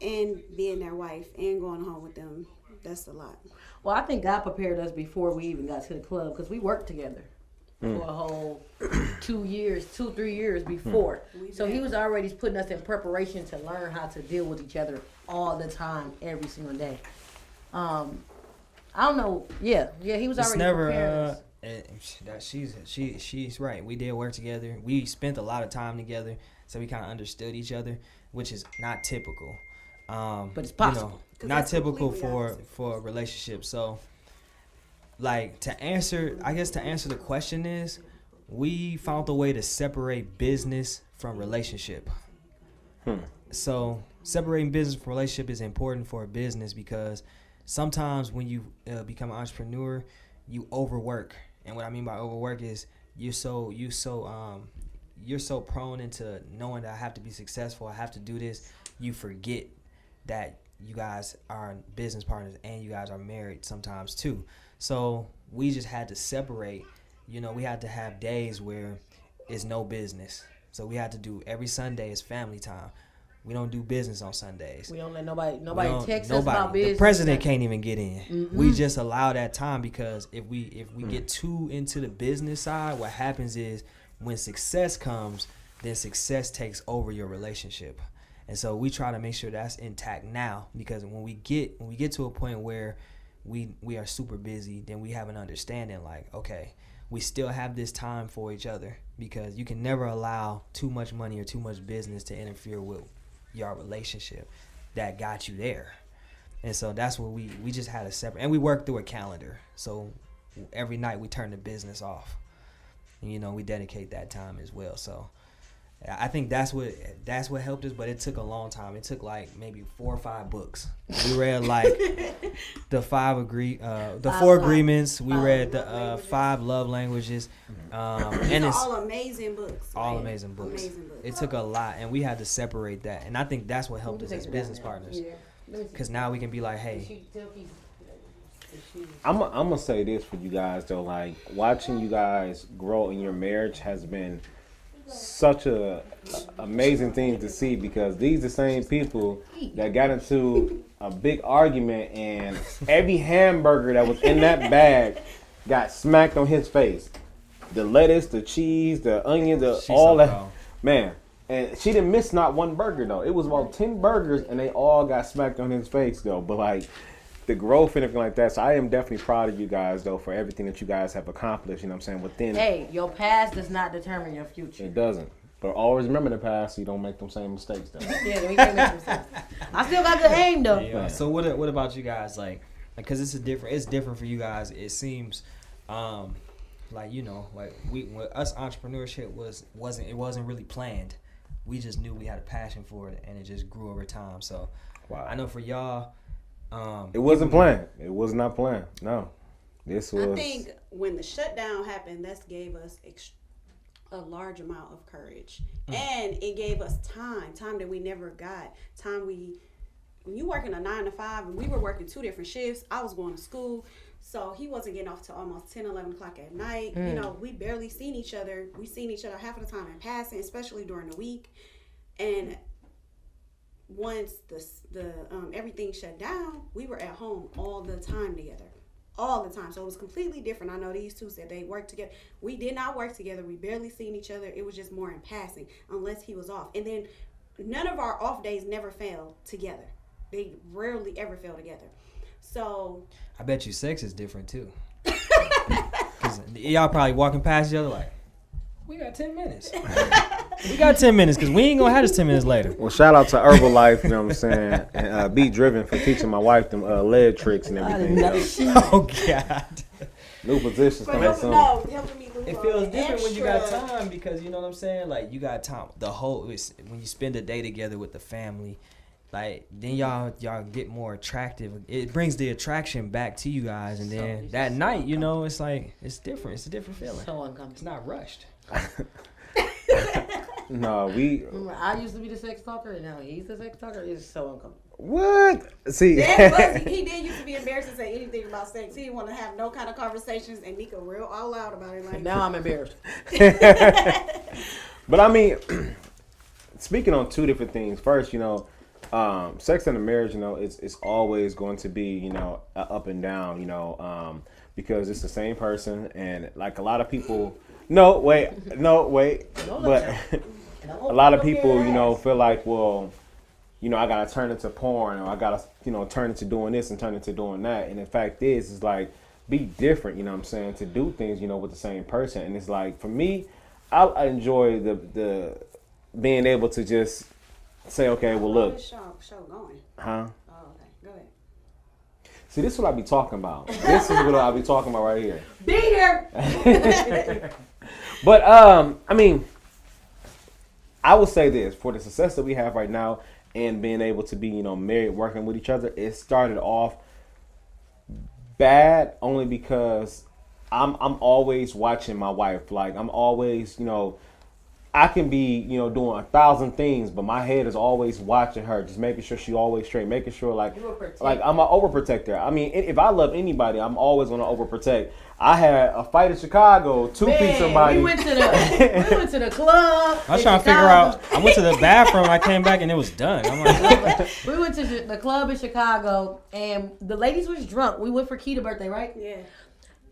and being their wife and going home with them, that's a lot. Well, I think God prepared us before we even got to the club, because we worked together for a whole 3 years before. So he was already putting us in preparation to learn how to deal with each other all the time, every single day. I don't know. Yeah, he was already preparing us. She's right. We did work together. We spent a lot of time together, so we kind of understood each other, which is not typical. But it's possible. Not typical for a relationship. So, like, to answer the question is, we found a way to separate business from relationship. So separating business from relationship is important for a business, because sometimes when you become an entrepreneur, you overwork. And what I mean by overwork is you're so prone into knowing that I have to be successful, I have to do this, you forget that you guys are business partners and you guys are married sometimes too. So we just had to separate. We had to have days where it's no business. So we had to do every Sunday is family time. We don't do business on Sundays. We don't let nobody text us about business. The president can't even get in. We just allow that time, because if we get too into the business side, what happens is when success comes, then success takes over your relationship. And so we try to make sure that's intact now, because when we get to a point where we are super busy, then we have an understanding like, okay, we still have this time for each other, because you can never allow too much money or too much business to interfere with your relationship that got you there. And so that's what we just had a separate, and we work through a calendar. So every night we turn the business off, and we dedicate that time as well. So I think that's what helped us, but it took a long time. It took like maybe 4 or 5 books. We read like the 4 agreements. We read the 5 love languages. And it's all amazing books. All amazing books. It took a lot, and we had to separate that. And I think that's what helped us as business partners, because now we can be like, hey. I'm gonna say this for you guys though, like, watching you guys grow in your marriage has been such a amazing thing to see, because these the same people that got into a big argument and every hamburger that was in that bag got smacked on his face. The lettuce, the cheese, the onions, all that. Man, and she didn't miss not one burger though. It was about 10 burgers and they all got smacked on his face though. But like, the growth and everything like that. So I am definitely proud of you guys, though, for everything that you guys have accomplished. You know what I'm saying? Within Hey, your past does not determine your future. it doesn't. But always remember the past so you don't make them same mistakes, though. Yeah, we can't make mistakes. I still got good aim though. Yeah. So what about you guys? Like, because it's different for you guys. It seems, like, you know, like when us entrepreneurship wasn't really planned. We just knew we had a passion for it, and it just grew over time. So, Wow. I know for y'all, It wasn't planned. It was not planned. No. This was. I think when the shutdown happened, that gave us a large amount of courage, and it gave us time that we never got. When you working a 9 to 5, and we were working 2 different shifts. I was going to school, so he wasn't getting off till almost 10, 11 o'clock at night. You know, we barely seen each other. We seen each other half of the time in passing, especially during the week. And once the everything shut down, we were at home all the time together. All the time. So it was completely different. I know these two said they worked together. We did not work together. We barely seen each other. It was just more in passing, unless he was off. And then none of our off days never fell together. They rarely ever fell together. So I bet you sex is different too. 'Cause y'all probably walking past each other like, we got 10 minutes. We got 10 minutes because we ain't gonna have this 10 minutes later. Well, shout out to Herbalife, you know what I'm saying, and BeDriven for teaching my wife them leg tricks and everything. Oh God. New positions coming soon. helping me lose It all feels the different when you got extra- time because you know what I'm saying. Like you got time. When you spend a day together with the family, like then y'all get more attractive. It brings the attraction back to you guys, and then that night, you know, it's like it's different. It's a different feeling. So uncomfortable. It's not rushed. No, we. Remember, I used to be the sex talker, and now he's the sex talker. It's so uncomfortable. What? See. He did used to be embarrassed to say anything about sex. He didn't want to have no kind of conversations, and Nika real all loud about it. Like Now I'm embarrassed. But I mean, speaking on two different things. First, you know, sex in a marriage, you know, it's always going to be, you know, up and down, you know, because it's the same person, and like a lot of people. No, wait. But a lot of people, you know, feel like, well, you know, I gotta turn into porn, or I gotta, you know, turn into doing this and turn into doing that. And the fact is like, be different, you know what I'm saying, to do things, you know, with the same person. And it's like, for me, I enjoy the being able to just say, okay, well, look. Show going. Huh? Oh, okay. Go ahead. See, this is what I be talking about. This is what I be talking about right here. Be here. But, I mean, I will say this. For the success that we have right now and being able to be, you know, married, working with each other, it started off bad only because I'm always watching my wife. Like, I'm always, you know, I can be, you know, doing 1,000 things, but my head is always watching her, just making sure she always straight, making sure like I'm an overprotector. I mean, if I love anybody, I'm always gonna overprotect. I had a fight in Chicago, two-piece somebody. We went to the club. I was trying to figure out. I went to the bathroom. I came back and it was done. I'm like, We went to the club in Chicago, and the ladies was drunk. We went for Keita's birthday, right? Yeah.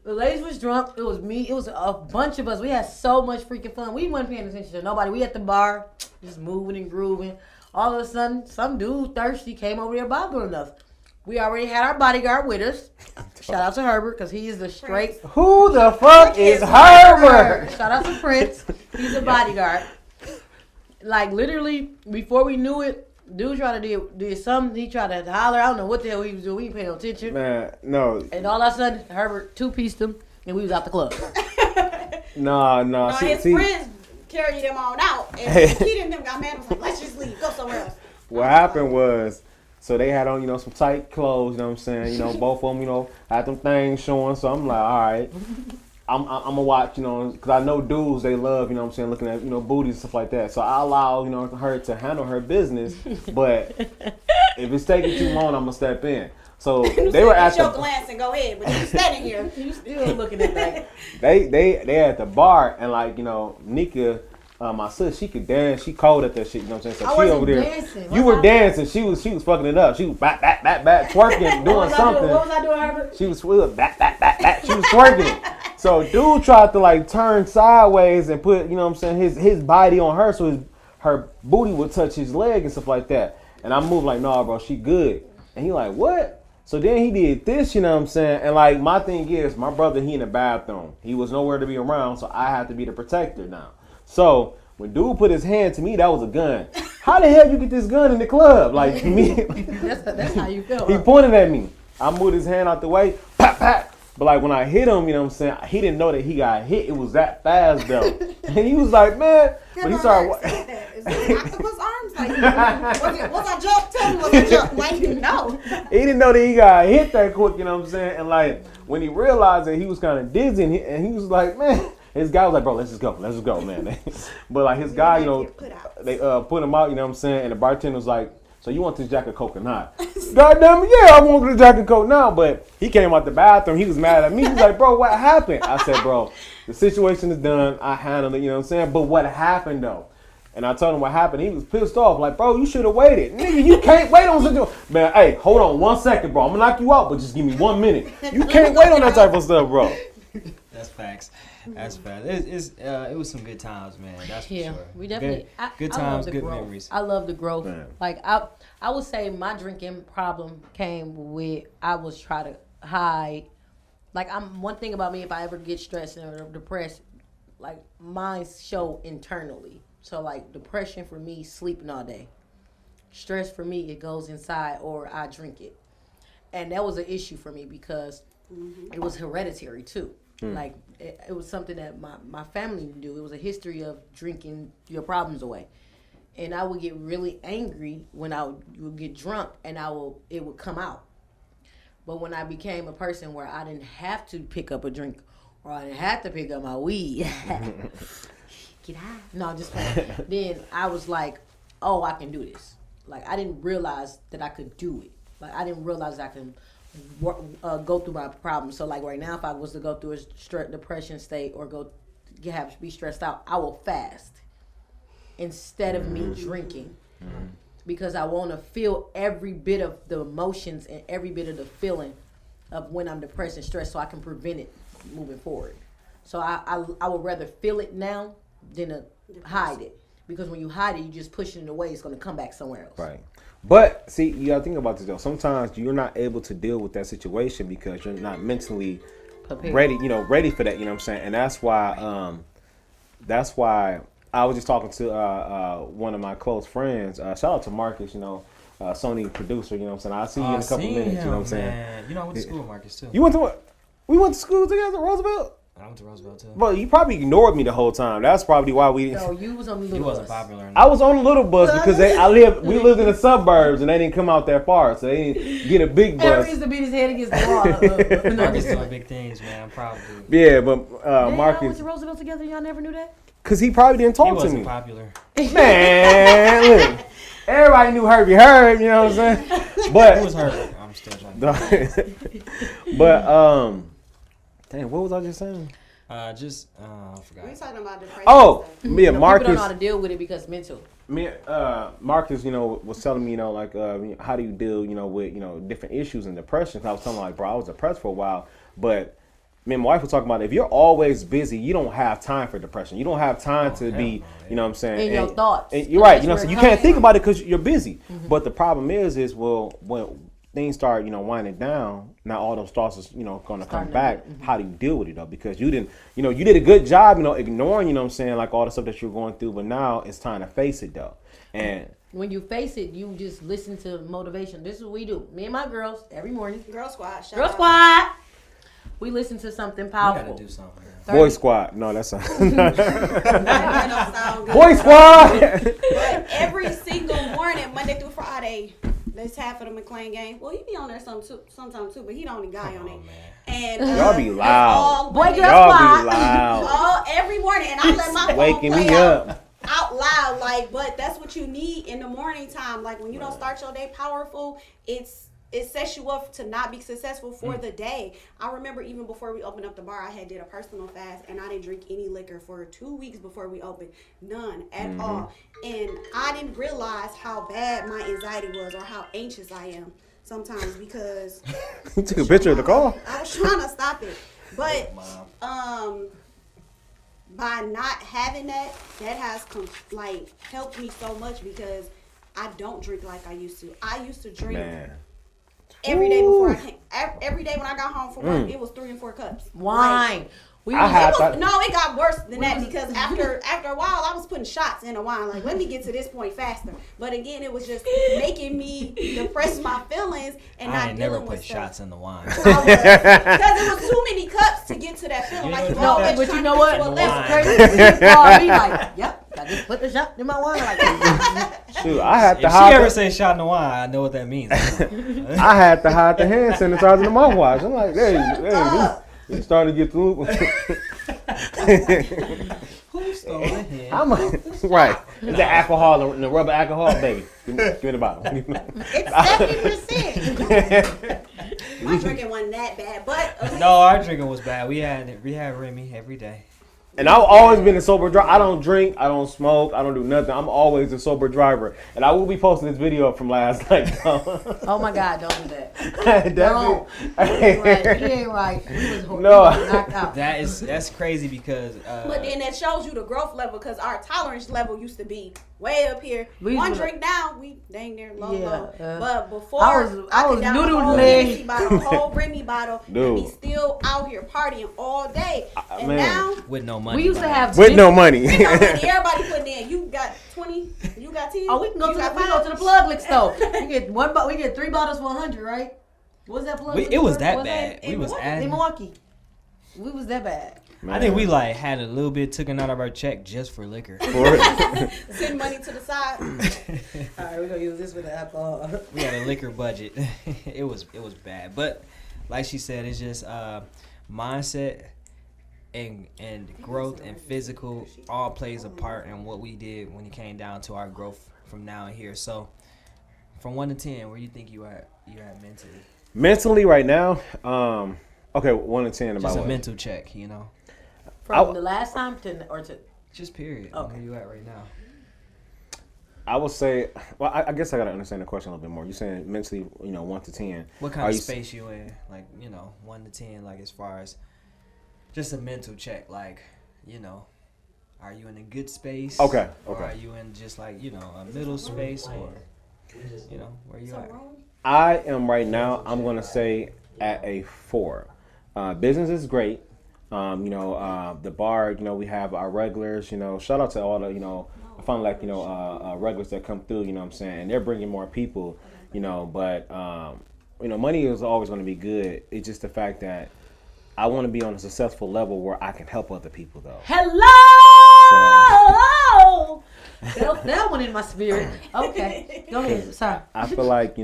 The ladies was drunk. It was me. It was a bunch of us. We had so much freaking fun. We wasn't paying attention to nobody. We at the bar, just moving and grooving. All of a sudden, some dude thirsty came over there bothering us. We already had our bodyguard with us. Shout out to Herbert, because he is the straight. Who the fuck is Herbert? Shout out to Prince. He's a bodyguard. Like, literally, before we knew it, dude tried to did something. He tried to holler. I don't know what the hell he was doing. We didn't pay no attention. Man, no. And all of a sudden, Herbert two-pieced him, and we was out the club. No. No, his friends carried him on out, and he and them got mad and was like, let's just leave. Go somewhere else. What happened was, so they had on, you know, some tight clothes, you know what I'm saying? You know, both of them, you know, had them things showing. So I'm like, all right, I'm going to watch, you know, because I know dudes, they love, you know what I'm saying, looking at, you know, booties and stuff like that. So I allow, you know, her to handle her business. But if it's taking too long, I'm going to step in. So they were at your glance and go ahead, but you standing here. You still looking at that. They at the bar, and like, you know, Nika, my sis, she could dance. She cold at that shit, you know what I'm saying? So I she wasn't over there. dancing. You were dancing. She was fucking it up. She was back, twerking, doing something. What was I doing, Herbert? She was back. She was twerking it. So dude tried to like turn sideways and put, you know what I'm saying, his body on her, so her booty would touch his leg and stuff like that. And I moved like, nah, bro, she good. And he like, what? So then he did this, you know what I'm saying? And like my thing is, my brother, he in the bathroom. He was nowhere to be around, so I had to be the protector now. So when dude put his hand to me, that was a gun. How the hell you get this gun in the club? Like me, That's how you feel. he pointed at me. I moved his hand out the way, pop, pop. But like when I hit him, you know what I'm saying, he didn't know that he got hit. It was that fast though. And he was like, man, but he started. Is it octopus arms? Like, was I jump? Tell me, was I jump? Like, no. He didn't know that he got hit that quick, you know what I'm saying? And like when he realized that he was kind of dizzy, and he was like, man, his guy was like, bro, let's just go, man. But like his guy, you know, they put him out, you know what I'm saying? And the bartender was like, so you want this Jack of Coke or not? God damn it, yeah, I want the Jack of Coke now. But he came out the bathroom, he was mad at me. He was like, bro, what happened? I said, bro, the situation is done. I handled it, you know what I'm saying? But what happened though? And I told him what happened. He was pissed off. Like, bro, you should have waited. Nigga, you can't wait on situation. Man, hey, hold on 1 second, bro. I'm going to knock you out, but just give me 1 minute. You can't wait on that type of stuff, bro. That's facts. That's facts. It was some good times, man. That's for sure. We definitely. Good times, good memories. I love the growth. Man. Like, I would say my drinking problem came with, I was trying to hide. Like, one thing about me, if I ever get stressed or depressed, like, mine show internally. So, like, depression for me, sleeping all day. Stress for me, it goes inside or I drink it. And that was an issue for me because it was hereditary, too. Like, it was something that my family would do. It was a history of drinking your problems away. And I would get really angry when I would get drunk and it would come out. But when I became a person where I didn't have to pick up a drink or I didn't have to pick up my weed, get high. No, just like, then I was like, oh, I can do this. Like, I didn't realize that I could do it. Like, I didn't realize I can go through my problems. So, like, right now, if I was to go through a depression state or be stressed out, I will fast instead of me drinking. Because I want to feel every bit of the emotions and every bit of the feeling of when I'm depressed and stressed so I can prevent it moving forward. So I would rather feel it now than to hide it. Because when you hide it, you just pushing it away. It's going to come back somewhere else. Right. But, see, you got to think about this, though. Sometimes you're not able to deal with that situation because you're not mentally ready for that, you know what I'm saying? And that's why I was just talking to one of my close friends. Shout out to Marcus, Sony producer, you know what I'm saying? I'll see you in a couple minutes, you know what I'm saying? Man. You know, I went to school with Marcus, too. You went to what? We went to school together, Roosevelt? I went to Roosevelt, too. Well, you probably ignored me the whole time. That's probably why we didn't. No, you was on the little You wasn't bus. popular enough. I was on a little bus because we lived in the suburbs and they didn't come out that far, so they didn't get a big bus. Harry used to beat his head against the wall. Marcus doing big things, man. I'm proud of you. Yeah, but Y'all Marcus, went to Roosevelt together. Y'all never knew that. because he probably didn't He talk to wasn't me. popular. Man, look, everybody knew Herbie Herb, you know what I'm saying? It But was hurt. I'm still trying to. Dang, what was I just saying? I forgot. We're talking about depression. Oh, and stuff. me and People don't know how Marcus. to deal with it because mental. Marcus, was telling me, how do you deal, with, different issues and depression? 'Cause I was telling him, like, bro, I was depressed for a while, but me and my wife was talking about if you're always busy, you don't have time for depression. You don't have time to be, no, you know what I'm saying? In your thoughts. And you're right, That's you know what I'm where saying? it You can't comes think from. about it because you're busy. But the problem is when things start, winding down, now all those thoughts is, going to come Starting to back. How do you deal with it though? Because you didn't, you did a good job, ignoring, you know what I'm saying, like all the stuff that you're going through, but now it's time to face it though. And When you face it, you just listen to motivation. This is what we do. Me and my girls, every morning. Girl Squad. Shout Girl out. Squad. We listen to something We powerful. gotta do something. Boy Squad, no, that's That don't sound good. Boy Squad. But every single morning, Monday through Friday, there's half of the McLean game. Well, he be on there sometimes too, but he the only guy on it. Man. And Y'all be loud. all Boy, women. girl Y'all Squad. be loud. All every morning, and I let my phone Waking play me up. out loud. Like, but that's what you need in the morning time. Like when you don't start your day powerful, it sets you up to not be successful for the day. I remember even before we opened up the bar, I had did a personal fast and I didn't drink any liquor for 2 weeks before we opened. None at all. And I didn't realize how bad my anxiety was or how anxious I am sometimes because You took a picture of the car. I was trying to stop it. But by not having that has helped me so much because I don't drink like I used to. I used to drink Man. every day before I came. Every day when I got home from work, it was 3 and 4 cups. Wine. It got worse than that because after a while I was putting shots in the wine. Like, let me get to this point faster. But again, it was just making me depress my feelings and I not ain't dealing never with put stuff. shots in the wine. Because it was too many cups to get to that feeling. You Like you know always but trying you know to what? get to a Wine. level. Crazy. She called me like, yep, I just put the shot in my wine. Like, Shoot, I had to If she hide. ever say shot in the wine, I know what that means. I had to hide the hand sanitizer in the mouthwash. I'm like, hey, you starting to get through. Who stole the hand? I'm like, right. It's the alcohol, the rubber alcohol, baby. Give me the bottle. It's 70%. My drinking wasn't that bad, but No, our drinking was bad. We had Remy every day. And I've always been a sober driver. I don't drink, I don't smoke, I don't do nothing. I'm always a sober driver. And I will be posting this video from last night. oh my God, don't do that. Don't. He ain't right. He was No. knocked out. That's crazy because. But then that shows you the growth level because our tolerance level used to be way up here. We One was- drink now, we dang near low. Yeah, But before I was could down a noodle whole leg. Hennessy bottle, whole Remy bottle, and be Dude. still out here partying all day. And man. now With no money. We used to have With no money. everybody putting in. You got 20, you got 10. Oh, we can go you to the got we go to the plug lick store. We get 3 bottles for 100, right? What was that plug? It was that Was bad. in We was Milwaukee? adding. In Milwaukee. We was that bad. I think we like had a little bit taken out of our check just for liquor. Send money to the side. All right, we're gonna use this with the alcohol. We had a liquor budget. It was bad, but like she said, it's just mindset and growth and physical all plays a part in what we did when it came down to our growth from now and here. So, from 1 to 10, where you think you at mentally? Mentally right now, okay, 1 to 10 about Just a what? mental check, you know. From the last time to Just period. Okay. Where you at right now? I would say, well, I guess I gotta understand the question a little bit more. You're saying mentally, 1 to 10. What kind of space you in? Like, 1 to 10, like as far as just a mental check, like, are you in a good space? Okay. Or are you in just like, a middle space or, where you at? I am right now, I'm going to say at a 4. Business is great. The bar, we have our regulars, shout out to all the, I found like, regulars that come through, you know what I'm saying? And they're bringing more people, but, money is always going to be good. It's just the fact that I want to be on a successful level where I can help other people though. hello. Felt that one in my spirit. Okay, go ahead. Sorry. I feel like,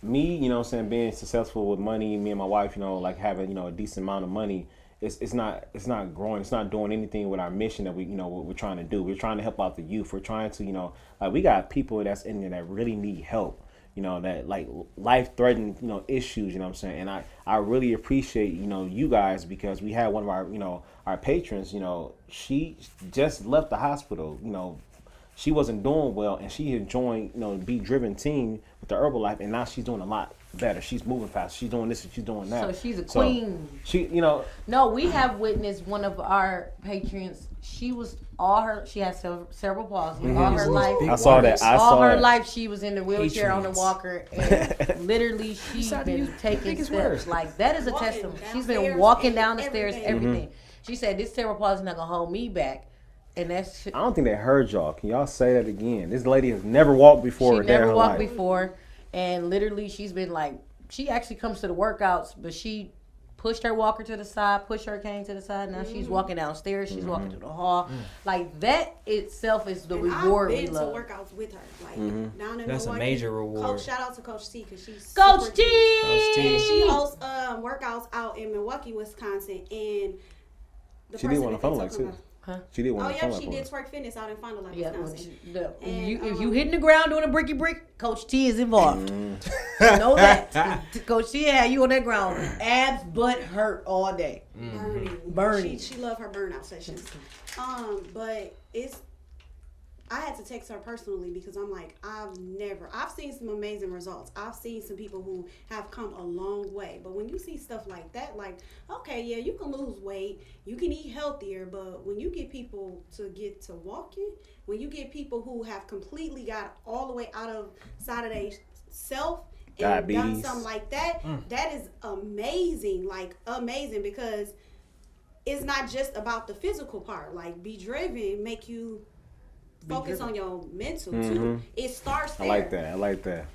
me, being successful with money, me and my wife, like having, a decent amount of money, it's not growing, it's not doing anything with our mission that what we're trying to do. We're trying to help out the youth. We're trying to, like we got people that's in there that really need help, that like life-threatening, issues, what I'm saying? And I really appreciate, you guys because we had one of our, our patrons, she just left the hospital, she wasn't doing well, and she had joined, BeDriven team with the Herbalife, and now she's doing a lot better. She's moving fast. She's doing this and she's doing that. So she's a queen. She, No, we have witnessed one of our patrons. She had cerebral palsy all her life. I saw that. All her life, she was in the wheelchair on the walker, and literally she's been taking steps. Like that is a testament. She's been walking down the stairs, everything. She said, "This cerebral palsy is not gonna hold me back." And that's. I don't think they heard y'all. Can y'all say that again? This lady has never walked before. She never walked before, and literally she's been like, she actually comes to the workouts, but she pushed her walker to the side, pushed her cane to the side. Now she's walking downstairs. She's walking through the hall. Like that itself is the reward we love. I've been to workouts with her, like down in That's Milwaukee. a major reward. Shout out to Coach T because she's Coach T. And she hosts workouts out in Milwaukee, Wisconsin, and She did one in Fun Lake too. Huh? She did one in Fun Lake. She did Twerk Fitness out in Fond du Lac, Yeah, Wisconsin. if you hitting the ground doing a bricky brick, Coach T is involved. Know that. Coach T had you on that ground, abs, butt hurt all day. Burning. She loved her burnout sessions. But I had to text her personally because I'm like, I've seen some amazing results. I've seen some people who have come a long way. But when you see stuff like that, like, okay, yeah, you can lose weight, you can eat healthier, but when you get people to get to walking, when you get people who have completely got all the way out of side of their self done Diabetes. something like that, that is amazing. Like amazing, because it's not just about the physical part. Like BeDriven make you focus on your mental too. It starts there. I like that.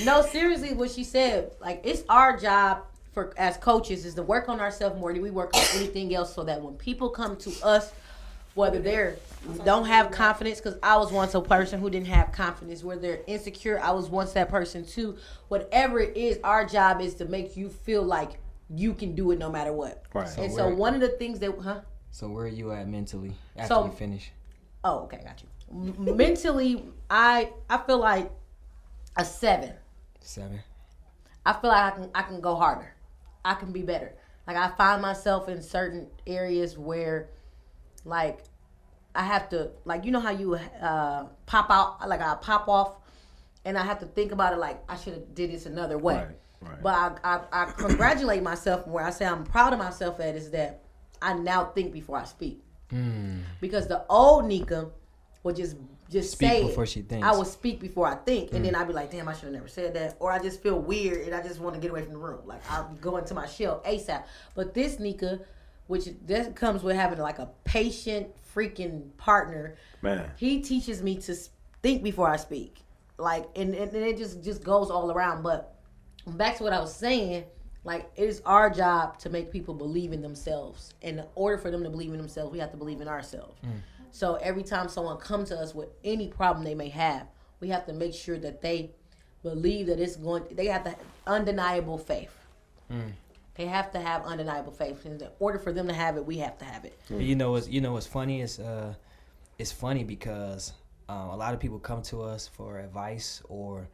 No, seriously, what she said, like, it's our job for as coaches is to work on ourselves more than we work on anything else, so that when people come to us, whether they're don't have confidence, because I was once a person who didn't have confidence, whether they're insecure, I was once that person too. Whatever it is, our job is to make you feel like you can do it no matter what. Right. And so one of the things that, So where are you at mentally after you finish? Oh, okay, got you. Mentally, I feel like a 7. 7. I feel like I can go harder. I can be better. Like, I find myself in certain areas where, like, I have to, like, you know how you pop out, like I pop off, and I have to think about it like I should have did this another way. Right. But I congratulate myself, where I say I'm proud of myself at is that I now think before I speak. Because the old Nika would just Speak say before it. she thinks. I would speak before I think, and then I'd be like, damn, I should have never said that. Or I just feel weird, and I just want to get away from the room. Like, I'll go into my shell ASAP. But this Nika, which that comes with having like a patient freaking partner, Man. he teaches me to think before I speak. Like, and it just goes all around. But back to what I was saying, like, it is our job to make people believe in themselves. And in order for them to believe in themselves, we have to believe in ourselves. So every time someone comes to us with any problem they may have, we have to make sure that they believe that they have to have undeniable faith. They have to have undeniable faith. And in order for them to have it, we have to have it. You know what's funny is it's funny because a lot of people come to us for advice or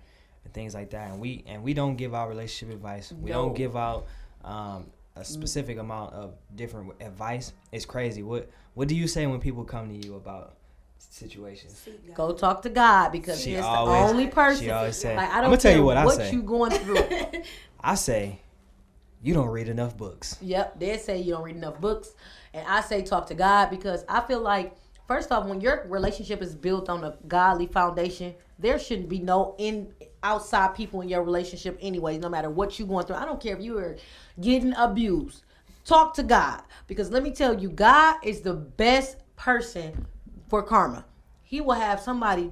things like that, and we don't give out relationship advice. We don't give out a specific amount of different advice. It's crazy. What do you say when people come to you about situations? Go talk to God, because He's the only person. She always say, like, I I'm don't gonna tell care you what I what say. you going through. I say, you don't read enough books. Yep, they say you don't read enough books. And I say talk to God, because I feel like, first off, when your relationship is built on a godly foundation, there shouldn't be no outside people in your relationship anyways, no matter what you're going through. I don't care if you are getting abused. Talk to God, because let me tell you, God is the best person for karma. He will have somebody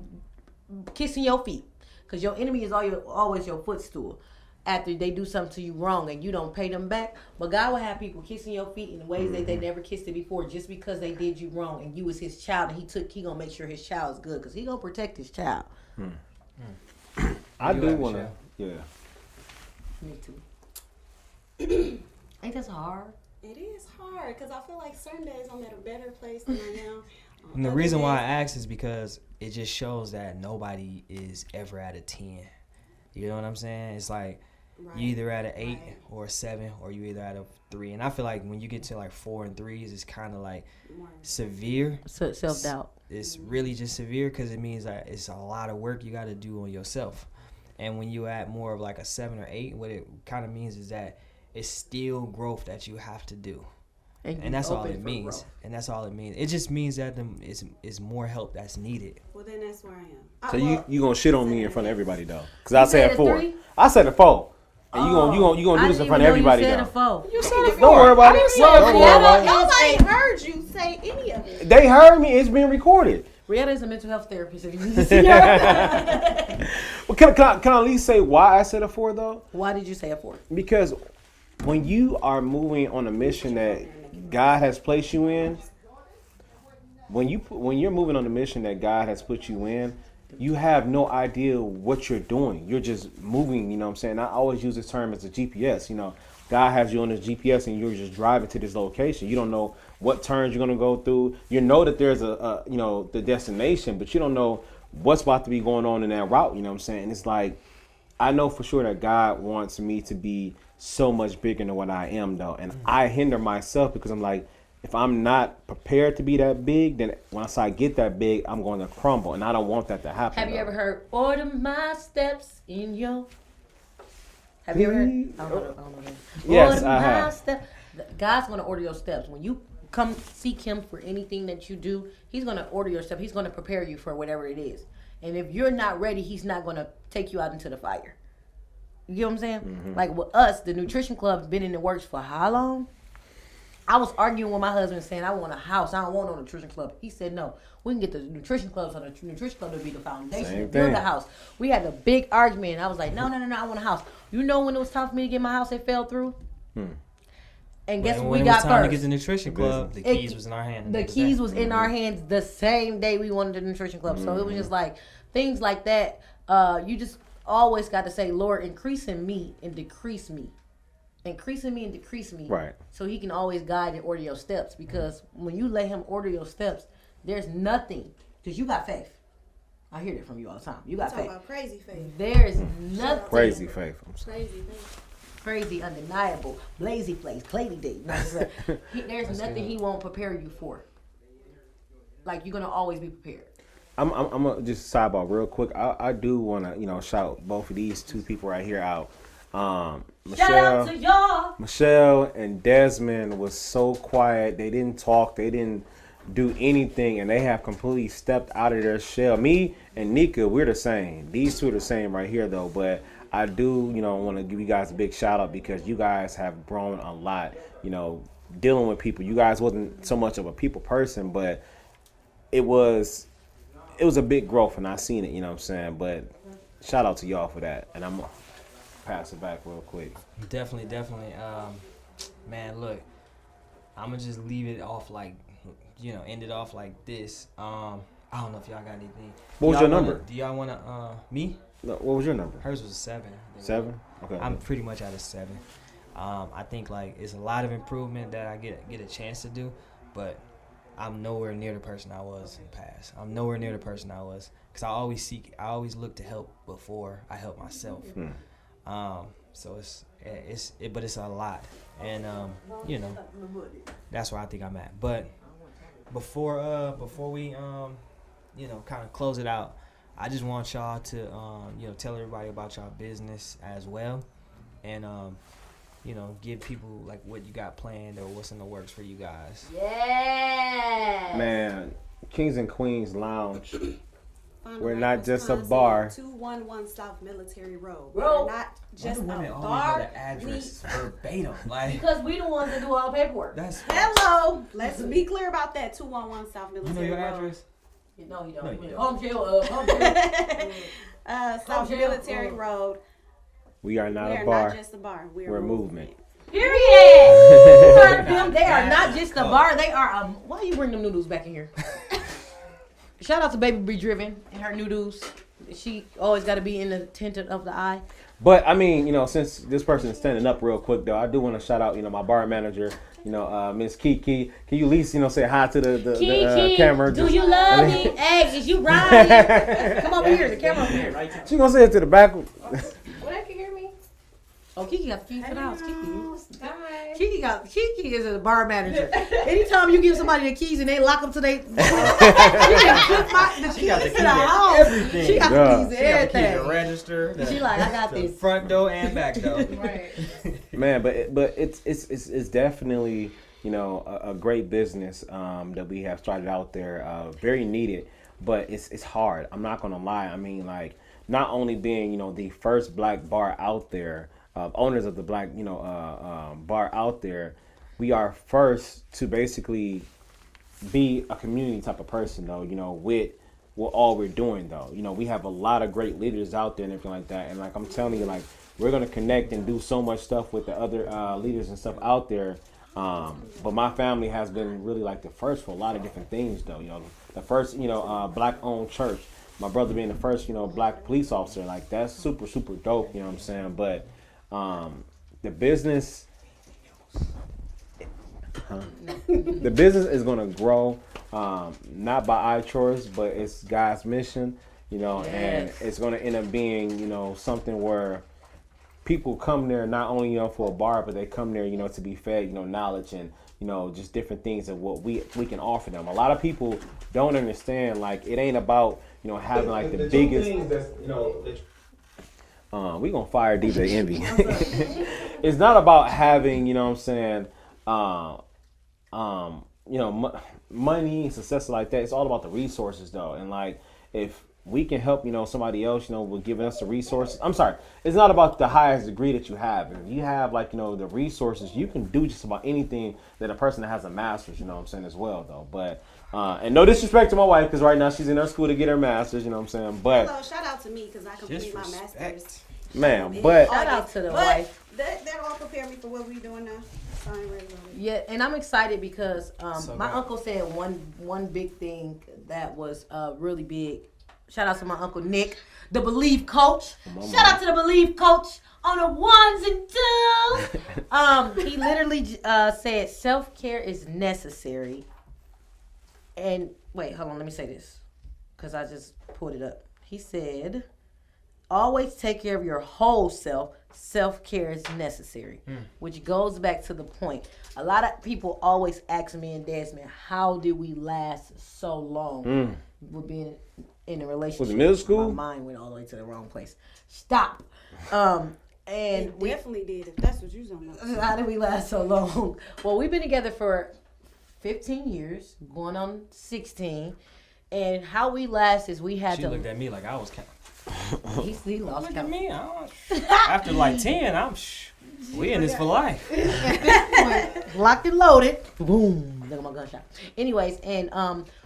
kissing your feet, because your enemy is always your footstool after they do something to you wrong and you don't pay them back. But God will have people kissing your feet in ways that they never kissed it before, just because they did you wrong and you was his child, and he gonna make sure his child is good, because he gonna protect his child. I do want to, yeah. Me too. Ain't that hard? It is hard, because I feel like certain days I'm at a better place than I am. And the reason why I ask is because it just shows that nobody is ever at a 10. You know what I'm saying? It's like you either at an 8 or a 7, or you either at a 3. And I feel like when you get to like 4 and 3s, it's kind of like severe. Self-doubt. It's really just severe, because it means that it's a lot of work you got to do on yourself. And when you add more of like a 7 or 8, what it kind of means is that it's still growth that you have to do. And that's all it means. Growth. And that's all it means. It just means that it's more help that's needed. Well, then that's where I am. So you gonna shit on me in front of everybody though? Because I said 4. I said a 4. And you gonna do this in front of everybody though? You said a 4. Don't worry about it. Don't worry about it. Nobody heard you say any of it. They heard me. It's being recorded. Rihanna is a mental health therapist. If you need to see her. Well, can I at least say why I said a 4 though? Why did you say a 4? Because when you are moving on a mission that God has placed you in, when you're moving on a mission that God has put you in, you have no idea what you're doing. You're just moving, you know what I'm saying? I always use this term as a GPS, you know. God has you on this GPS and you're just driving to this location. You don't know what turns you're going to go through. You know that there's the destination, but you don't know what's about to be going on in that route, you know what I'm saying? And it's like, I know for sure that God wants me to be so much bigger than what I am though. And I hinder myself because I'm like, if I'm not prepared to be that big, then once I get that big, I'm going to crumble. And I don't want that to happen. Have you ever heard, order my steps in your... Have you ever heard? I don't know. Yes, order I my have. steps. God's going to order your steps. When you come seek him for anything that you do, he's going to order your steps. He's going to prepare you for whatever it is. And if you're not ready, he's not going to take you out into the fire. You get what I'm saying? Mm-hmm. Like with us, the nutrition club's been in the works for how long? I was arguing with my husband saying, I want a house. I don't want no nutrition club. He said, no, we can get the nutrition club, so the nutrition club will be the foundation Same to build thing. a house. We had a big argument. I was like, no, I want a house. You know when it was time for me to get my house, it fell through? And guess what we when got it was time to first? get the nutrition club, the keys was in our hand. The keys was in our hands the same day we wanted the nutrition club. So it was just like things like that. You just always got to say, Lord, increase in me and decrease me. Increase in me and decrease me. Right. So he can always guide and order your steps. Because when you let him order your steps, there's nothing. Because you got faith. I hear that from you all the time. You got Talking faith. about crazy faith. There's nothing. Crazy faith. I'm sorry. Crazy faith. Crazy, undeniable, blazy place, clady day. There's nothing he won't prepare you for. Like, you're gonna always be prepared. I'm gonna just sidebar real quick. I do want to shout both of these two people right here out. Shout out to y'all. Michelle and Desmond was so quiet. They didn't talk. They didn't do anything, and they have completely stepped out of their shell. Me and Nika, we're the same. These two are the same right here, though. But I do, want to give you guys a big shout out because you guys have grown a lot. Dealing with people. You guys wasn't so much of a people person, but it was a big growth, and I seen it. You know what I'm saying? But shout out to y'all for that, and I'm gonna pass it back real quick. Definitely. Man, look, I'm gonna just leave it off like, end it off like this. I don't know if y'all got anything. What was your number? Do y'all wanna me? No, what was your number? Hers was a 7. 7? Okay. I'm pretty much at a 7. I think like it's a lot of improvement that I get a chance to do, but I'm nowhere near the person I was in the past. I'm nowhere near the person I was because I always look to help before I help myself. So it's a lot, and that's where I think I'm at. But before we kind of close it out, I just want y'all to tell everybody about y'all business as well, and give people like what you got planned or what's in the works for you guys. Yeah. Man, Kings and Queens Lounge. Fun We're Life, not just a Wisconsin, bar. 211 South Military Road. Bro. We're not just a women always bar. know the address verbatim. Like Because we the ones that do all the paperwork. that's Hello. Let's be clear about that. 211 South you Military know your Road. address. No, he don't. No, you don't. Home jail. South jail. Military Road. We are not We a are bar. not just a bar. We're a movement. Period. You heard them? They are not just a bar. They are. Why you bring them noodles back in here? Shout out to Baby BeDriven and her noodles. She always got to be in the center of the eye. But I mean, since this person is standing up real quick though, I do want to shout out, my bar manager, Miss Kiki. Can you at least, say hi to the Kiki, camera? do you love me? Hey, is you riding? Come over here. The camera over here. She gonna say it to the back. Well, they can hear me. Oh, Kiki got the keys to the house. Hi. Kiki is a bar manager. Anytime you give somebody the keys and they lock them to they, she got the keys to the house. Everything. She got the keys to She got the key to the everything. register. She like, I got the this. front door and back door. Right. Man, but it's definitely a great business that we have started out there. Very needed, but it's hard. I'm not gonna lie. I mean, like not only being the first black bar out there, owners of the black bar out there, we are first to basically be a community type of person though. With what all we're doing though. We have a lot of great leaders out there and everything like that. And like I'm telling you, like we're gonna connect and do so much stuff with the other leaders and stuff out there. But my family has been really like the first for a lot of different things though. The first black owned church. My brother being the first black police officer. Like that's super super dope. You know what I'm saying? But the business. The business is gonna grow, not by our choice, but it's God's mission, and it's gonna end up being, something where people come there not only for a bar, but they come there, to be fed, knowledge and just different things of what we can offer them. A lot of people don't understand, like it ain't about having like the biggest. We gonna fire DJ Envy. It's not about having, money and success like that. It's all about the resources though. And like if we can help, somebody else, with giving us the resources. I'm sorry, it's not about the highest degree that you have. If you have the resources, you can do just about anything that a person that has a master's, you know what I'm saying, as well, though. But and no disrespect to my wife, because right now she's in her school to get her master's, you know what I'm saying. But hello, shout out to me because I completed my master's. Man, but shout out to the wife. That all prepared me for what we doing now. So I ain't ready to go. Yeah, and I'm excited because So my good. uncle said one big thing that was really big. Shout out to my uncle Nick, the Believe Coach. Shout out to the Believe Coach on the ones and twos. He literally said self-care is necessary. And wait, hold on, let me say this because I just pulled it up. He said, always take care of your whole self. Self-care is necessary, which goes back to the point. A lot of people always ask me and Desmond, how did we last so long with being in a relationship? Was it middle school? My mind went all the way to the wrong place. Stop. And It definitely did, if that's what you're talking about. how did we last so long? Well, we've been together for 15 years, going on 16. And how we last is we had She to. looked at me like I was counting. He lost Look at count. me. After like 10, we in this for life. Locked and loaded. Boom. Look at my gunshot. Anyways, and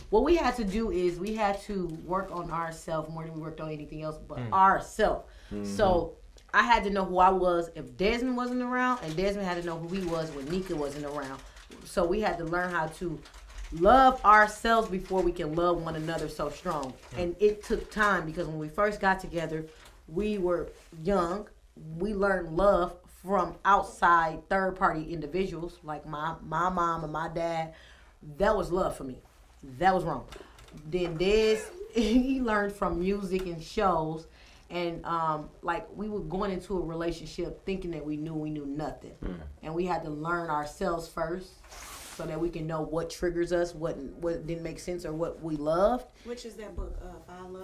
what we had to do is we had to work on ourselves more than we worked on anything else but ourselves. So I had to know who I was if Desmond wasn't around, and Desmond had to know who he was when Nika wasn't around. So we had to learn how to love ourselves before we can love one another so strong. And it took time because when we first got together, we were young. We learned love from outside third-party individuals like my mom and my dad. That was love for me. That was wrong. Then Des, he learned from music and shows. And like we were going into a relationship thinking that we knew nothing. And we had to learn ourselves first so that we can know what triggers us, what didn't make sense, or what we loved. Which is that book,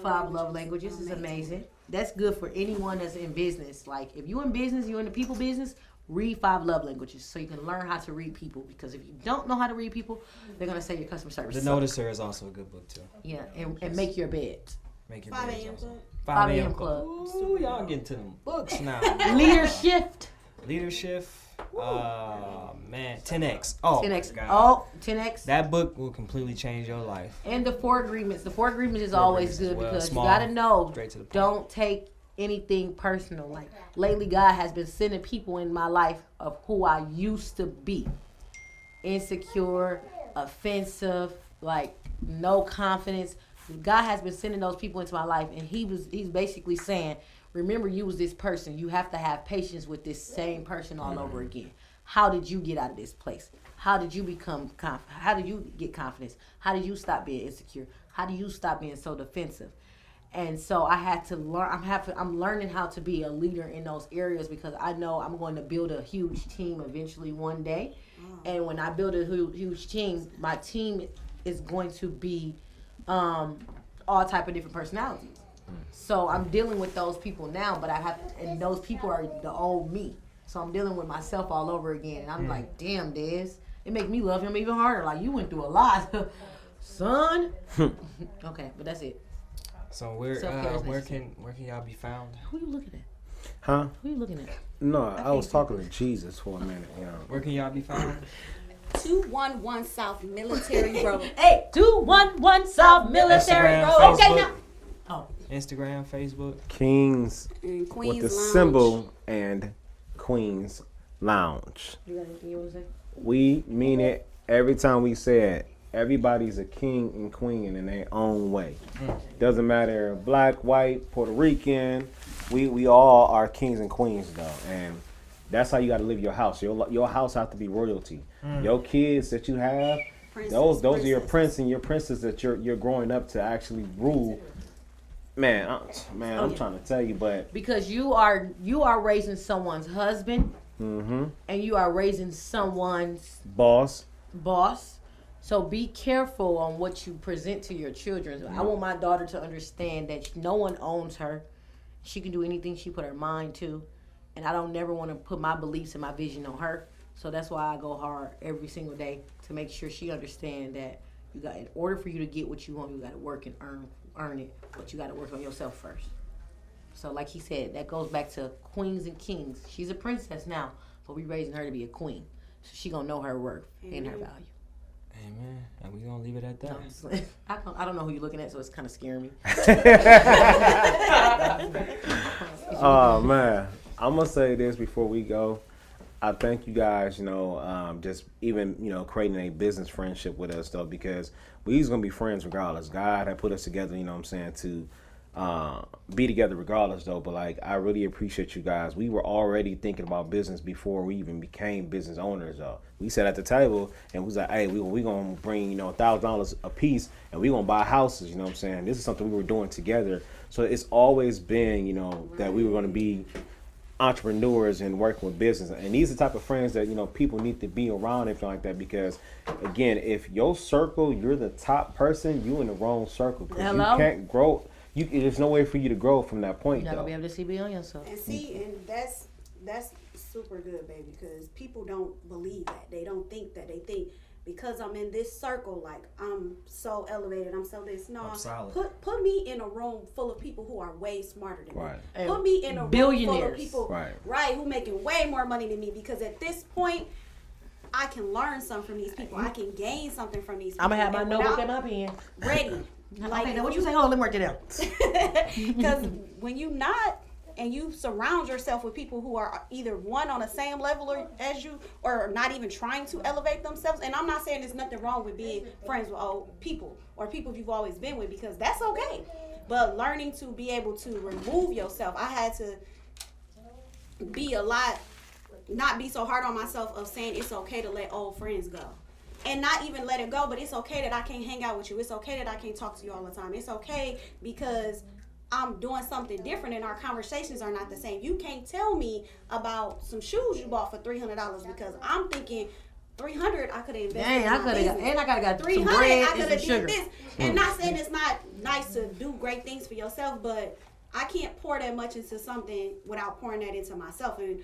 Five Love Languages is amazing. That's good for anyone that's in business. Like if you're in business, you're in the people business, read 5 Love Languages so you can learn how to read people. Because if you don't know how to read people, they're gonna say your customer service. The Noticer is also a good book too. Yeah, and make your bed. Make your 5 beds a.m. also. club. 5 a.m. club. Ooh, y'all getting to them books now. Leadership. Man, 10X. Oh, 10X. God. Oh, 10X. That book will completely change your life. And the 4 agreements. The 4 agreements is 4 always agreements good as well. because Small, you gotta know. straight to the point. Don't take anything personal. Like lately, God has been sending people in my life of who I used to be. Insecure, offensive, like no confidence. God has been sending those people into my life, and he's basically saying, remember, you was this person. You have to have patience with this same person all over again. How did you get out of this place? How did you become confident? How did you get confidence? How did you stop being insecure? How do you stop being so defensive? And so I had to learn. I'm learning how to be a leader in those areas because I know I'm going to build a huge team eventually one day. And when I build a huge team, my team is going to be all type of different personalities. So I'm dealing with those people now, but and those people are the old me. So I'm dealing with myself all over again. And I'm like, damn, Des, it makes me love him even harder. Like, you went through a lot, son. Okay, but that's it. So where can y'all be found? Who you looking at? Huh? Who you looking at? No, I was talking to Jesus for a minute. Where can y'all be found? 211 South Military Road. Hey, 211 South Military Instagram, Road. Okay, Facebook. now. Oh. Instagram, Facebook. Kings And Queens with the Lounge. symbol and Queens Lounge. You got anything you want to say? We mean it every time we say it. Everybody's a king and queen in their own way. Doesn't matter black, white, Puerto Rican. We all are kings and queens though, and that's how you got to live your house. Your house have to be royalty. Your kids that you have, those are your prince and your princess that you're growing up to actually rule. Man, I'm trying to tell you, but because you are raising someone's husband, and you are raising someone's boss. So be careful on what you present to your children. I want my daughter to understand that no one owns her. She can do anything she put her mind to, and I don't never want to put my beliefs and my vision on her. So that's why I go hard every single day to make sure she understands that in order for you to get what you want, you got to work and earn earn it, but you got to work on yourself first. So like he said, that goes back to queens and kings. She's a princess now, but we raising her to be a queen. So she gonna know her worth and her value. Amen. And we gonna leave it at that. I don't know who you're looking at, so it's kind of scaring me. Oh man, I'm gonna say this before we go. I thank you guys, just even, creating a business friendship with us though, because we's gonna be friends regardless. God had put us together, to be together regardless though. But like, I really appreciate you guys. We were already thinking about business before we even became business owners though. We sat at the table and we was like, hey, we gonna bring, $1,000 a piece and we gonna buy houses, This is something we were doing together. So it's always been, that we were gonna be entrepreneurs and working with business, and these are the type of friends that people need to be around, if like that, because again, if your circle, you're the top person, you in the wrong circle, because you can't grow. There's no way for you to grow from that point. You're not gonna be able to see beyond yourself. And that's super good, baby, because people don't believe that. They don't think that. They think because I'm in this circle, like I'm so elevated, I'm so this. No, put me in a room full of people who are way smarter than me. Put me in a room full of people, right, who making way more money than me. Because at this point, I can learn something from these people. I can gain something from these people. I'm gonna have my notebook and my pen ready. Like, okay, what you say? Hold on, let me work it out. Because when you not and you surround yourself with people who are either one on the same level as you or not even trying to elevate themselves, and I'm not saying there's nothing wrong with being friends with old people or people you've always been with, because that's okay. But learning to be able to remove yourself, I had to be not be so hard on myself of saying it's okay to let old friends go. And not even let it go, but it's okay that I can't hang out with you. It's okay that I can't talk to you all the time. It's okay because I'm doing something different and our conversations are not the same. You can't tell me about some shoes you bought for $300 because I'm thinking $300 I could have invested. Dang, I could have, and I got $300 some bread I could have did this. And not saying it's not nice to do great things for yourself, but I can't pour that much into something without pouring that into myself. And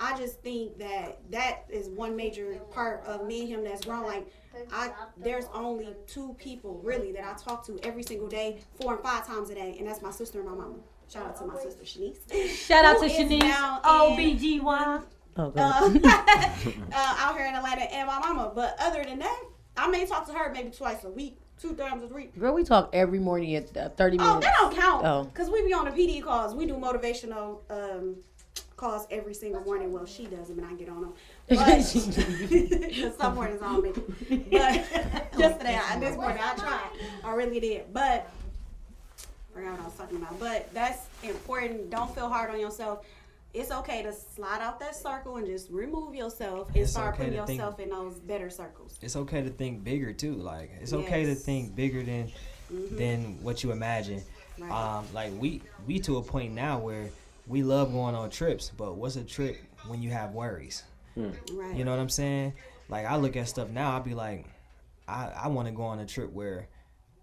I just think that is one major part of me and him that's grown. Like, there's only 2 people really that I talk to every single day, 4 and 5 times a day, and that's my sister and my mama. Shout out to my sister Shanice. Shout out to Shanice. OBGY. Out here in Atlanta, and my mama. But other than that, I may talk to her maybe twice a week, 2 times a week. Girl, we talk every morning at 30 minutes. Oh, that don't count. Because we be on the PD calls. We do motivational calls every single morning. Well, she does them and I get on them. But some mornings I don't make it. But yesterday, this morning, I tried. I really did. But I forgot what I was talking about. But that's important. Don't feel hard on yourself. It's okay to slide out that circle and just remove yourself and start putting yourself in those better circles. It's okay to think bigger too. Like, it's okay to think bigger than what you imagine. Right. Like we to a point now where we love going on trips, but what's a trip when you have worries? Right. You know what I'm saying? Like, I look at stuff now, I'll be like, I want to go on a trip where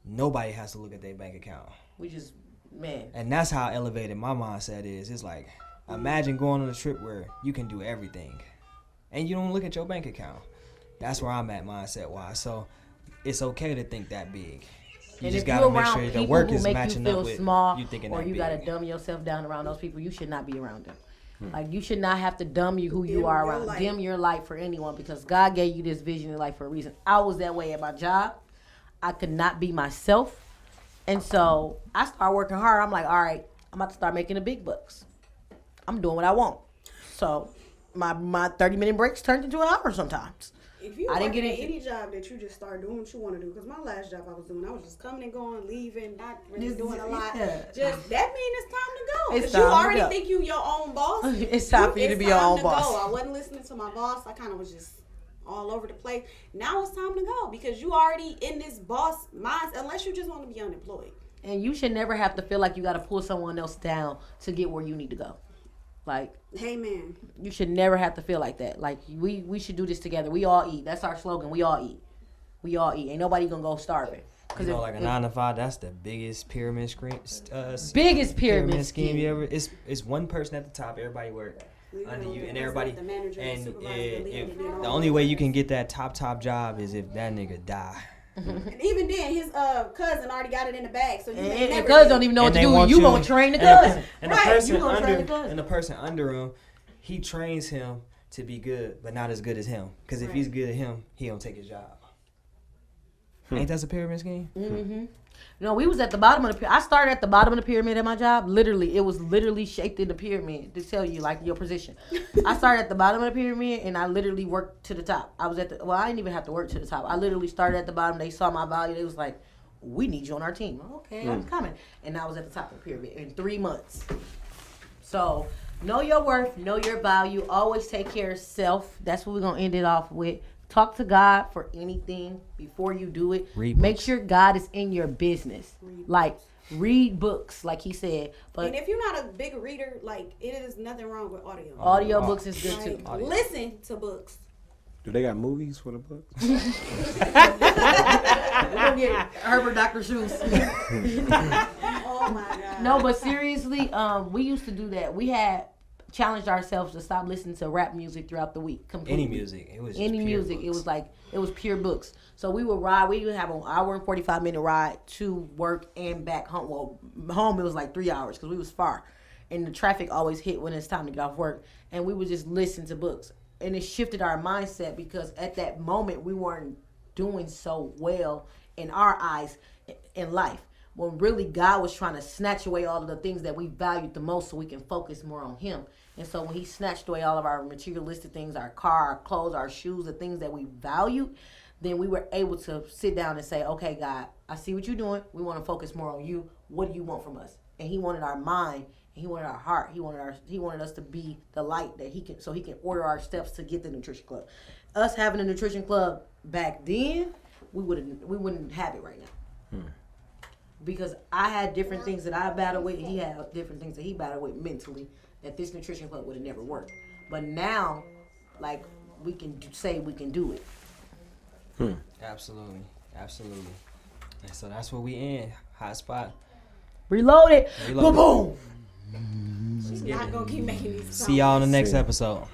nobody has to look at their bank account. And that's how elevated my mindset is. It's like, imagine going on a trip where you can do everything and you don't look at your bank account. That's where I'm at mindset wise. So it's okay to think that big. You just gotta make sure the work is matching up with small, you thinking that big. Or you gotta dumb yourself down around those people. You should not be around them. Like, you should not have to dumb who you are around. Dim your light for anyone, because God gave you this vision in life for a reason. I was that way at my job. I could not be myself. And so I started working hard. I'm like, all right, I'm about to start making the big bucks. I'm doing what I want. So my 30-minute breaks turned into an hour sometimes. If you work at any job that you just start doing what you want to do, because my last job I was just coming and going, leaving, not really doing a lot. Just that means it's time to go. Because you already think you your own boss. It's time for you to be your own boss. I wasn't listening to my boss. I kind of was just all over the place. Now it's time to go, because you already in this boss mind, unless you just want to be unemployed. And you should never have to feel like you got to pull someone else down to get where you need to go. Like, hey man, you should never have to feel like that. Like, we should do this together. We all eat. That's our slogan. We all eat. We all eat. Ain't nobody gonna go starving. You know, like a 9 to 5, that's the biggest pyramid scheme. Biggest pyramid scheme you ever. It's one person at the top. Everybody work under you, and everybody. And the only way you can get that top job is if that nigga die. And even then, his cousin already got it in the bag, so you may And never. cuz don't even know what to do. You gonna train the cousin. And the Right, person you gonna train the under cousin. and the person under him, he trains him to be good, but not as good as him. Because if he's good at him, he don't take his job. Ain't that a pyramid scheme? Mm-hmm. No, we was at the bottom of the pyramid. I started at the bottom of the pyramid at my job. Literally, it was literally shaped in the pyramid to tell you like your position. I started at the bottom of the pyramid and I literally worked to the top. I was at the I didn't even have to work to the top. I literally started at the bottom. They saw my value. They was like, "We need you on our team." Okay, I'm coming. And I was at the top of the pyramid in 3 months. So know your worth, know your value. Always take care of self. That's what we're gonna end it off with. Talk to God for anything before you do it. Make sure God is in your business. Like, read books, like he said. But And if you're not a big reader, like, it is nothing wrong with audio. audio books is good too. Like, listen to books. Do they got movies for the books? We're gonna get Herbert Dr. Seuss. Oh my God. No, but seriously, we used to do that. We had challenged ourselves to stop listening to rap music throughout the week. Completely. Any music. It was just Any pure music. books. It was like, it was pure books. So we would ride. We would have an hour and 45-minute ride to work and back home. Well, home it was like 3 hours because we was far. And the traffic always hit when it's time to get off work. And we would just listen to books. And it shifted our mindset because at that moment we weren't doing so well in our eyes in life. When really God was trying to snatch away all of the things that we valued the most so we can focus more on him. And so when he snatched away all of our materialistic things, our car, our clothes, our shoes, the things that we valued, then we were able to sit down and say, okay, God, I see what you're doing. We want to focus more on you. What do you want from us? And he wanted our mind, and he wanted our heart. He wanted us to be the light that he can order our steps to get the nutrition club. Us having a nutrition club back then, we wouldn't have it right now. Because I had different things that I battled with, and he had different things that he battled with mentally, that this nutrition club would have never worked. But now, like, we can say we can do it. Absolutely. And so that's where we end. Hot spot. Reload it. Reload it. Boom, boom. She's not going to keep making these songs. See y'all in the next episode.